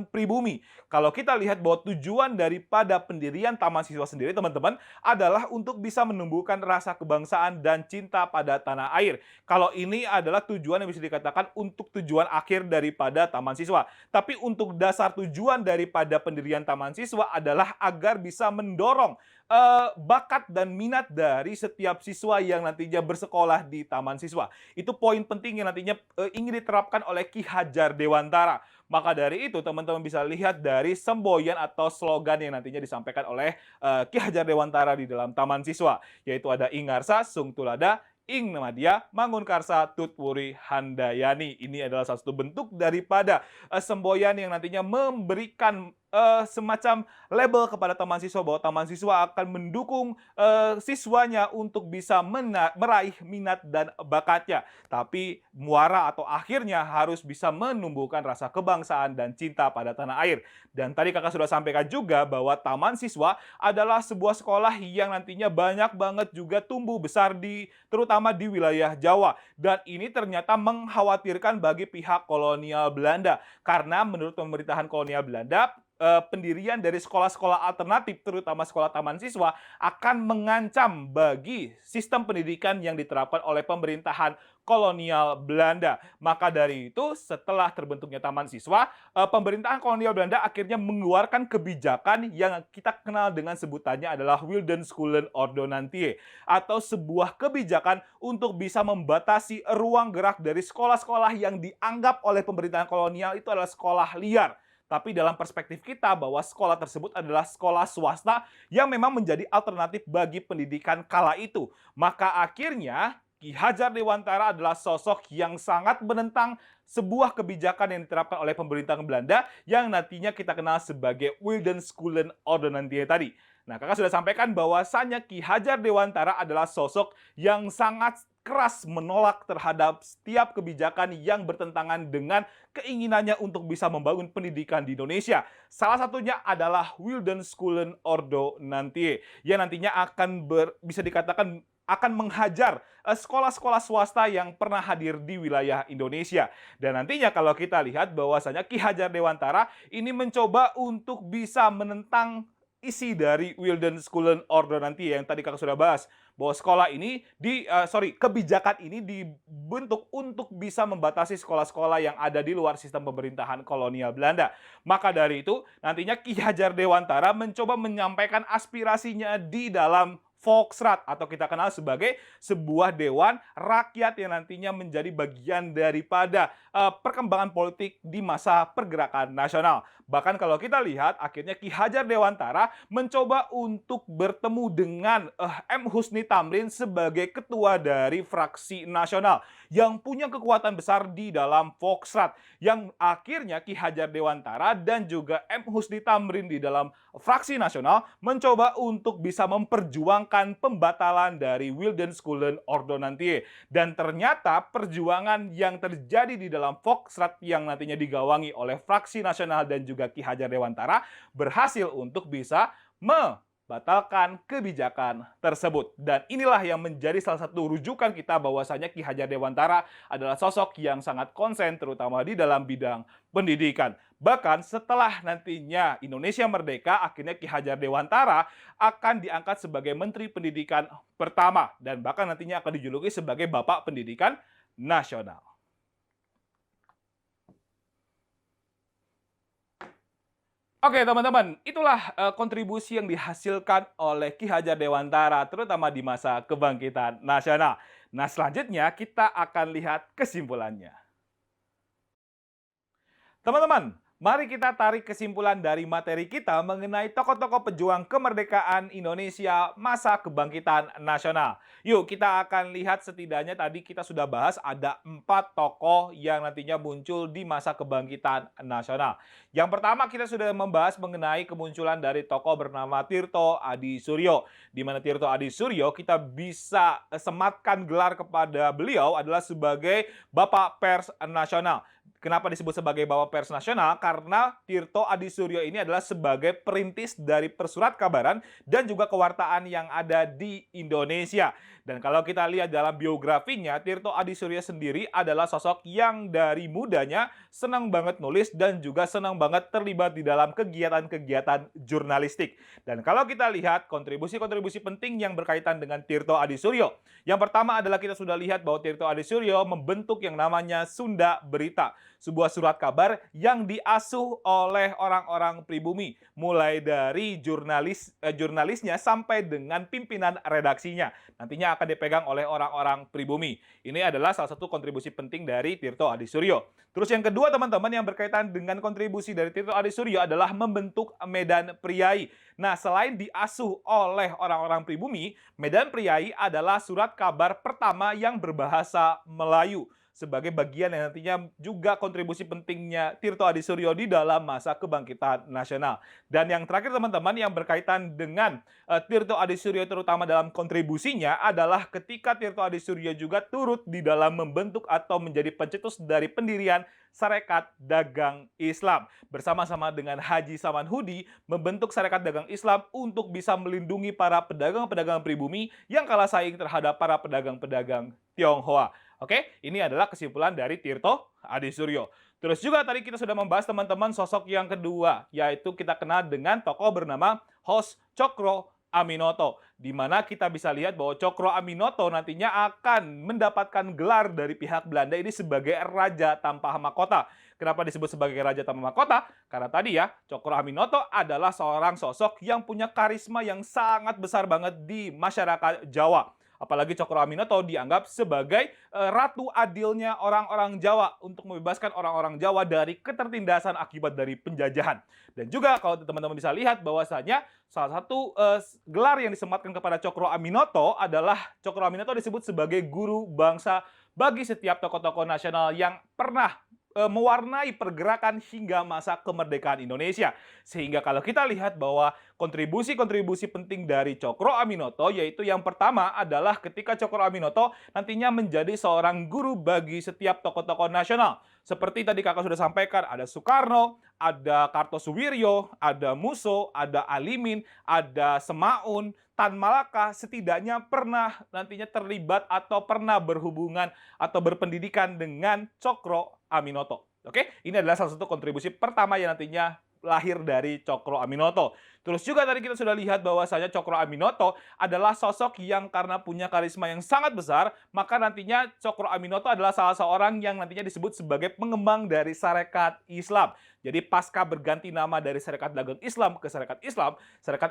pribumi. Kalau kita lihat bahwa tujuan daripada pendirian Taman Siswa sendiri, teman-teman, adalah untuk bisa menumbuhkan rasa kebangsaan dan cinta pada tanah air. Kalau ini adalah tujuan yang bisa dikatakan untuk tujuan akhir daripada Taman Siswa. Tapi untuk dasar tujuan daripada pendirian Taman Siswa adalah agar bisa mendorong bakat dan minat dari setiap siswa yang nantinya bersekolah di Taman Siswa. Itu poin penting yang nantinya ingin diterapkan oleh Ki Hajar Dewantara. Maka dari itu teman-teman bisa lihat dari semboyan atau slogan yang nantinya disampaikan oleh Ki Hajar Dewantara di dalam Taman Siswa, yaitu ada Ingarsa, Sung Tulada, Ing Namadia, Mangunkarsa, Tutwuri, Handayani. Ini adalah salah satu bentuk daripada semboyan yang nantinya memberikan semacam label kepada Taman Siswa bahwa Taman Siswa akan mendukung siswanya untuk bisa meraih minat dan bakatnya. Tapi muara atau akhirnya harus bisa menumbuhkan rasa kebangsaan dan cinta pada tanah air. Dan tadi kakak sudah sampaikan juga bahwa Taman Siswa adalah sebuah sekolah yang nantinya banyak banget juga tumbuh besar terutama di wilayah Jawa. Dan ini ternyata mengkhawatirkan bagi pihak kolonial Belanda. Karena menurut pemerintahan kolonial Belanda, pendirian dari sekolah-sekolah alternatif, terutama sekolah Taman Siswa, akan mengancam bagi sistem pendidikan yang diterapkan oleh pemerintahan kolonial Belanda. Maka dari itu, setelah terbentuknya Taman Siswa, pemerintahan kolonial Belanda akhirnya mengeluarkan kebijakan yang kita kenal dengan sebutannya adalah Wildenskolen Ordonnantie, atau sebuah kebijakan untuk bisa membatasi ruang gerak dari sekolah-sekolah yang dianggap oleh pemerintahan kolonial itu adalah sekolah liar. Tapi dalam perspektif kita bahwa sekolah tersebut adalah sekolah swasta yang memang menjadi alternatif bagi pendidikan kala itu. Maka akhirnya Ki Hajar Dewantara adalah sosok yang sangat menentang sebuah kebijakan yang diterapkan oleh pemerintahan Belanda yang nantinya kita kenal sebagai Wildenskolen Ordonnantie tadi. Nah, kakak sudah sampaikan bahwasanya Ki Hajar Dewantara adalah sosok yang sangat keras menolak terhadap setiap kebijakan yang bertentangan dengan keinginannya untuk bisa membangun pendidikan di Indonesia. Salah satunya adalah Wildenskolen Ordonnantie yang nantinya akan bisa dikatakan akan menghajar sekolah-sekolah swasta yang pernah hadir di wilayah Indonesia. Dan nantinya kalau kita lihat bahwasanya Ki Hajar Dewantara ini mencoba untuk bisa menentang isi dari Wildenskolen Ordonnantie yang tadi kakak sudah bahas, bahwa sekolah ini kebijakan ini dibentuk untuk bisa membatasi sekolah-sekolah yang ada di luar sistem pemerintahan kolonial Belanda. Maka dari itu nantinya Ki Hajar Dewantara mencoba menyampaikan aspirasinya di dalam Volksraad atau kita kenal sebagai sebuah dewan rakyat yang nantinya menjadi bagian daripada perkembangan politik di masa pergerakan nasional. Bahkan kalau kita lihat akhirnya Ki Hajar Dewantara mencoba untuk bertemu dengan M. Husni Tamrin sebagai ketua dari fraksi nasional yang punya kekuatan besar di dalam Volksraad, yang akhirnya Ki Hajar Dewantara dan juga M. Husni Tamrin di dalam fraksi nasional mencoba untuk bisa memperjuangkan pembatalan dari Wildenskolen Ordonnantie. Dan ternyata perjuangan yang terjadi di dalam Volksraad yang nantinya digawangi oleh fraksi nasional dan juga Ki Hajar Dewantara berhasil untuk bisa batalkan kebijakan tersebut. Dan inilah yang menjadi salah satu rujukan kita bahwasanya Ki Hajar Dewantara adalah sosok yang sangat konsen terutama di dalam bidang pendidikan. Bahkan setelah nantinya Indonesia merdeka, akhirnya Ki Hajar Dewantara akan diangkat sebagai Menteri Pendidikan pertama dan bahkan nantinya akan dijuluki sebagai Bapak Pendidikan Nasional. Oke teman-teman, itulah kontribusi yang dihasilkan oleh Ki Hajar Dewantara terutama di masa kebangkitan nasional. Nah selanjutnya kita akan lihat kesimpulannya. Teman-teman, mari kita tarik kesimpulan dari materi kita mengenai tokoh-tokoh pejuang kemerdekaan Indonesia masa kebangkitan nasional. Yuk, kita akan lihat setidaknya tadi kita sudah bahas ada 4 tokoh yang nantinya muncul di masa kebangkitan nasional. Yang pertama kita sudah membahas mengenai kemunculan dari tokoh bernama Tirto Adi Suryo. Di mana Tirto Adi Suryo kita bisa sematkan gelar kepada beliau adalah sebagai Bapak Pers Nasional. Kenapa disebut sebagai Bapak Pers Nasional? Karena Tirto Adi Suryo ini adalah sebagai perintis dari persurat kabaran dan juga kewartaan yang ada di Indonesia. Dan kalau kita lihat dalam biografinya, Tirto Adi Suryo sendiri adalah sosok yang dari mudanya senang banget nulis dan juga senang banget terlibat di dalam kegiatan-kegiatan jurnalistik. Dan kalau kita lihat kontribusi-kontribusi penting yang berkaitan dengan Tirto Adi Suryo. Yang pertama adalah kita sudah lihat bahwa Tirto Adi Suryo membentuk yang namanya Sunda Berita. Sebuah surat kabar yang diasuh oleh orang-orang pribumi, mulai dari jurnalisnya sampai dengan pimpinan redaksinya. Nantinya akan dipegang oleh orang-orang pribumi. Ini adalah salah satu kontribusi penting dari Tirto Adi Suryo. Terus yang kedua teman-teman yang berkaitan dengan kontribusi dari Tirto Adi Suryo adalah membentuk Medan Priai. Nah, selain diasuh oleh orang-orang pribumi, Medan Priai adalah surat kabar pertama yang berbahasa Melayu. Sebagai bagian yang nantinya juga kontribusi pentingnya Tirto Adi Suryo di dalam masa kebangkitan nasional. Dan yang terakhir teman-teman yang berkaitan dengan Tirto Adi Suryo terutama dalam kontribusinya adalah ketika Tirto Adi Suryo juga turut di dalam membentuk atau menjadi pencetus dari pendirian Sarekat Dagang Islam. Bersama-sama dengan Haji Samanhudi membentuk Sarekat Dagang Islam untuk bisa melindungi para pedagang-pedagang pribumi yang kalah saing terhadap para pedagang-pedagang Tionghoa. Oke, ini adalah kesimpulan dari Tirto Adi Suryo. Terus juga tadi kita sudah membahas teman-teman sosok yang kedua, yaitu kita kenal dengan tokoh bernama Hos Cokro Aminoto. Di mana kita bisa lihat bahwa Cokro Aminoto nantinya akan mendapatkan gelar dari pihak Belanda ini sebagai Raja Tanpa Mahkota. Kenapa disebut sebagai Raja Tanpa Mahkota? Karena tadi ya, Cokro Aminoto adalah seorang sosok yang punya karisma yang sangat besar banget di masyarakat Jawa. Apalagi Cokro Aminoto dianggap sebagai ratu adilnya orang-orang Jawa untuk membebaskan orang-orang Jawa dari ketertindasan akibat dari penjajahan. Dan juga kalau teman-teman bisa lihat bahwasanya salah satu gelar yang disematkan kepada Cokro Aminoto adalah Cokro Aminoto disebut sebagai guru bangsa bagi setiap tokoh-tokoh nasional yang pernah mewarnai pergerakan hingga masa kemerdekaan Indonesia. Sehingga kalau kita lihat bahwa kontribusi-kontribusi penting dari Cokro Aminoto yaitu yang pertama adalah ketika Cokro Aminoto nantinya menjadi seorang guru bagi setiap tokoh-tokoh nasional. Seperti tadi kakak sudah sampaikan, ada Soekarno, ada Kartosuwiryo, ada Musso, ada Alimin, ada Semaun, Tan Malaka setidaknya pernah nantinya terlibat atau pernah berhubungan atau berpendidikan dengan Cokro Aminoto. Oke, ini adalah salah satu kontribusi pertama yang nantinya lahir dari Cokro Aminoto. Terus juga tadi kita sudah lihat bahwasanya Cokro Aminoto adalah sosok yang karena punya karisma yang sangat besar, maka nantinya Cokro Aminoto adalah salah seorang yang nantinya disebut sebagai pengembang dari Sarekat Islam. Jadi pasca berganti nama dari Sarekat Dagang Islam ke Sarekat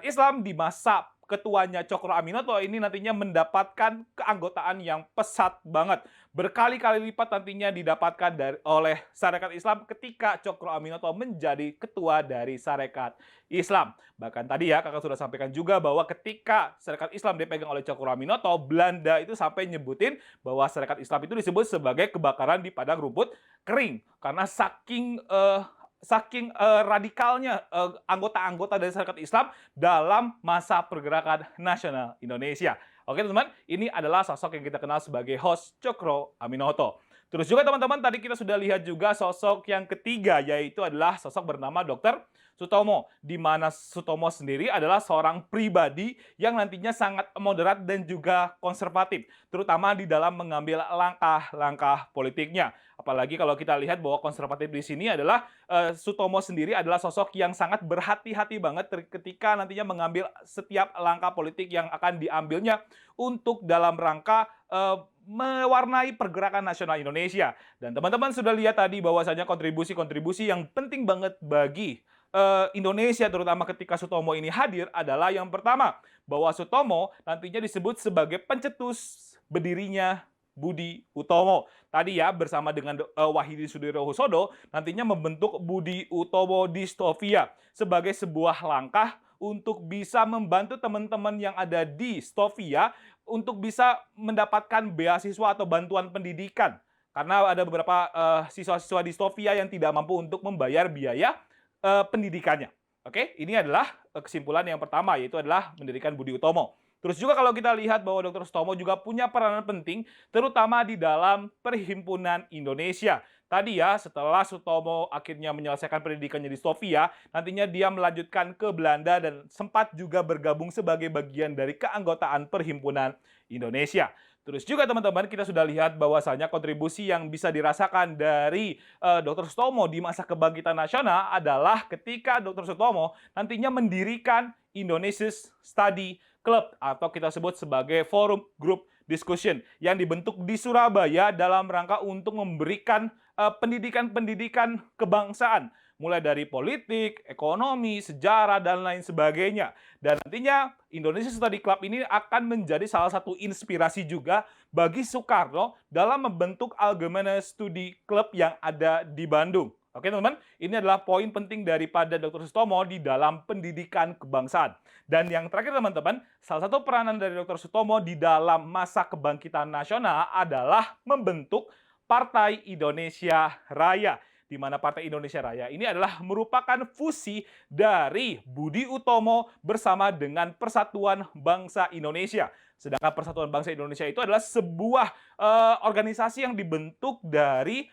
Islam di masa ketuanya Cokro Aminoto ini nantinya mendapatkan keanggotaan yang pesat banget. Berkali-kali lipat nantinya didapatkan oleh Sarekat Islam ketika Cokro Aminoto menjadi ketua dari Sarekat Islam. Bahkan tadi ya kakak sudah sampaikan juga bahwa ketika Sarekat Islam dipegang oleh Cokro Aminoto, Belanda itu sampai nyebutin bahwa Sarekat Islam itu disebut sebagai kebakaran di padang rumput kering. Karena saking radikalnya anggota-anggota dari Sarekat Islam dalam masa pergerakan nasional Indonesia. Oke teman-teman, ini adalah sosok yang kita kenal sebagai Hos Cokro Aminoto. Terus juga teman-teman tadi kita sudah lihat juga sosok yang ketiga yaitu adalah sosok bernama Dr. Sutomo, di mana Sutomo sendiri adalah seorang pribadi yang nantinya sangat moderat dan juga konservatif, terutama di dalam mengambil langkah-langkah politiknya. Apalagi kalau kita lihat bahwa konservatif di sini adalah Sutomo sendiri adalah sosok yang sangat berhati-hati banget ketika nantinya mengambil setiap langkah politik yang akan diambilnya untuk dalam rangka mewarnai pergerakan nasional Indonesia. Dan teman-teman sudah lihat tadi bahwasanya kontribusi-kontribusi yang penting banget bagi Indonesia terutama ketika Sutomo ini hadir adalah yang pertama, bahwa Sutomo nantinya disebut sebagai pencetus berdirinya Budi Utomo. Tadi ya bersama dengan Wahidi Sudirohusodo nantinya membentuk Budi Utomo Dystopia sebagai sebuah langkah untuk bisa membantu teman-teman yang ada di Stovia untuk bisa mendapatkan beasiswa atau bantuan pendidikan. Karena ada beberapa siswa-siswa di Stovia yang tidak mampu untuk membayar biaya pendidikannya. Oke, ini adalah kesimpulan yang pertama, yaitu adalah mendirikan Budi Utomo. Terus juga kalau kita lihat bahwa Dr. Sutomo juga punya peranan penting, terutama di dalam Perhimpunan Indonesia. Tadi ya, setelah Sutomo akhirnya menyelesaikan pendidikannya di Stovia, nantinya dia melanjutkan ke Belanda dan sempat juga bergabung sebagai bagian dari keanggotaan Perhimpunan Indonesia. Terus juga teman-teman kita sudah lihat bahwasanya kontribusi yang bisa dirasakan dari Dr. Sutomo di masa kebangkitan nasional adalah ketika Dr. Sutomo nantinya mendirikan Indonesia Study Club atau kita sebut sebagai Forum Group Discussion yang dibentuk di Surabaya dalam rangka untuk memberikan pendidikan-pendidikan kebangsaan mulai dari politik, ekonomi, sejarah, dan lain sebagainya. Dan nantinya Indonesia Study Club ini akan menjadi salah satu inspirasi juga bagi Soekarno dalam membentuk Algemene Studi Club yang ada di Bandung. Oke teman-teman, ini adalah poin penting daripada Dr. Sutomo di dalam pendidikan kebangsaan. Dan yang terakhir teman-teman, salah satu peranan dari Dr. Sutomo di dalam masa kebangkitan nasional adalah membentuk Partai Indonesia Raya. Di mana Partai Indonesia Raya ini adalah merupakan fusi dari Budi Utomo bersama dengan Persatuan Bangsa Indonesia. Sedangkan Persatuan Bangsa Indonesia itu adalah sebuah organisasi yang dibentuk dari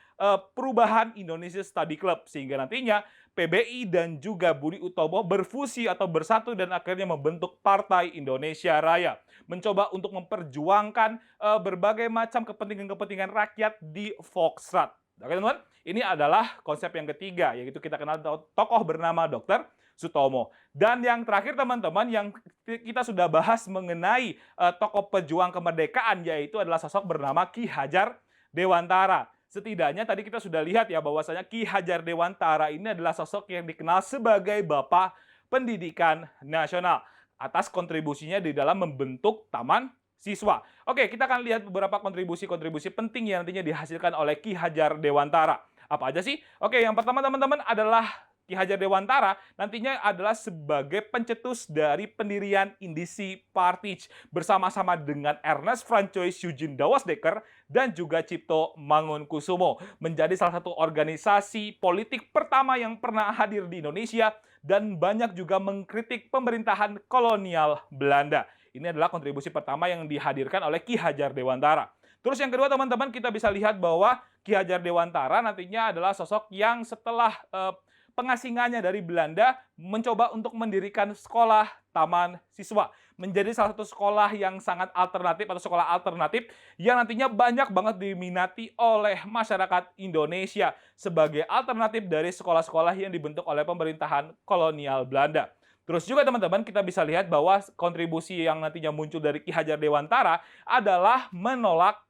Perubahan Indonesia Study Club. Sehingga nantinya PBI dan juga Budi Utomo berfusi atau bersatu dan akhirnya membentuk Partai Indonesia Raya. Mencoba untuk memperjuangkan berbagai macam kepentingan-kepentingan rakyat di Volksraad. Oke teman-teman, ini adalah konsep yang ketiga, yaitu kita kenal tokoh bernama Dr. Sutomo. Dan yang terakhir teman-teman, yang kita sudah bahas mengenai tokoh pejuang kemerdekaan, yaitu adalah sosok bernama Ki Hajar Dewantara. Setidaknya tadi kita sudah lihat ya bahwasanya Ki Hajar Dewantara ini adalah sosok yang dikenal sebagai Bapak Pendidikan Nasional atas kontribusinya di dalam membentuk Taman Siswa. Oke, kita akan lihat beberapa kontribusi-kontribusi penting yang nantinya dihasilkan oleh Ki Hajar Dewantara. Apa aja sih? Oke, yang pertama teman-teman adalah Ki Hajar Dewantara nantinya adalah sebagai pencetus dari pendirian Indisi Partij bersama-sama dengan Ernest Francois Eugene Dawasdekker dan juga Cipto Mangunkusumo, menjadi salah satu organisasi politik pertama yang pernah hadir di Indonesia dan banyak juga mengkritik pemerintahan kolonial Belanda. Ini adalah kontribusi pertama yang dihadirkan oleh Ki Hajar Dewantara. Terus yang kedua teman-teman, kita bisa lihat bahwa Ki Hajar Dewantara nantinya adalah sosok yang setelah pengasingannya dari Belanda mencoba untuk mendirikan sekolah taman siswa. Menjadi salah satu sekolah yang sangat alternatif atau sekolah alternatif yang nantinya banyak banget diminati oleh masyarakat Indonesia sebagai alternatif dari sekolah-sekolah yang dibentuk oleh pemerintahan kolonial Belanda. Terus juga teman-teman kita bisa lihat bahwa kontribusi yang nantinya muncul dari Ki Hajar Dewantara adalah menolak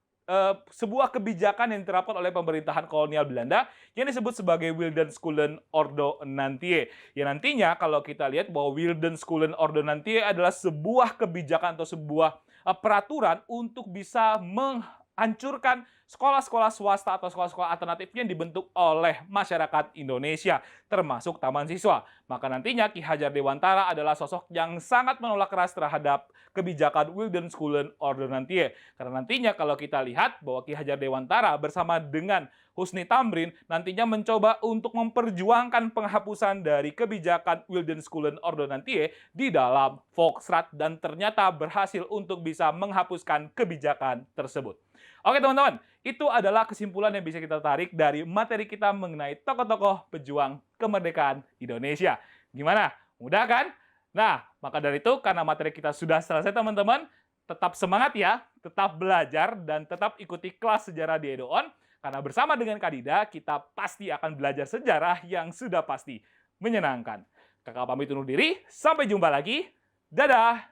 sebuah kebijakan yang diterapkan oleh pemerintahan kolonial Belanda yang disebut sebagai Wildenskolen Ordonnantie. Ya nantinya kalau kita lihat bahwa Wildenskolen Ordonnantie adalah sebuah kebijakan atau sebuah peraturan untuk bisa menghancurkan sekolah-sekolah swasta atau sekolah-sekolah alternatif yang dibentuk oleh masyarakat Indonesia, termasuk taman siswa. Maka nantinya Ki Hajar Dewantara adalah sosok yang sangat menolak keras terhadap kebijakan Wildenskolen Ordonnantie. Karena nantinya kalau kita lihat bahwa Ki Hajar Dewantara bersama dengan Husni Tamrin nantinya mencoba untuk memperjuangkan penghapusan dari kebijakan Wildenskolen Ordonnantie di dalam Volksraad dan ternyata berhasil untuk bisa menghapuskan kebijakan tersebut. Oke teman-teman, itu adalah kesimpulan yang bisa kita tarik dari materi kita mengenai tokoh-tokoh pejuang kemerdekaan Indonesia. Gimana? Mudah kan? Nah, maka dari itu karena materi kita sudah selesai teman-teman, tetap semangat ya, tetap belajar dan tetap ikuti kelas sejarah di EduOn karena bersama dengan Kadida kita pasti akan belajar sejarah yang sudah pasti menyenangkan. Kakak pamit undur diri, sampai jumpa lagi. Dadah!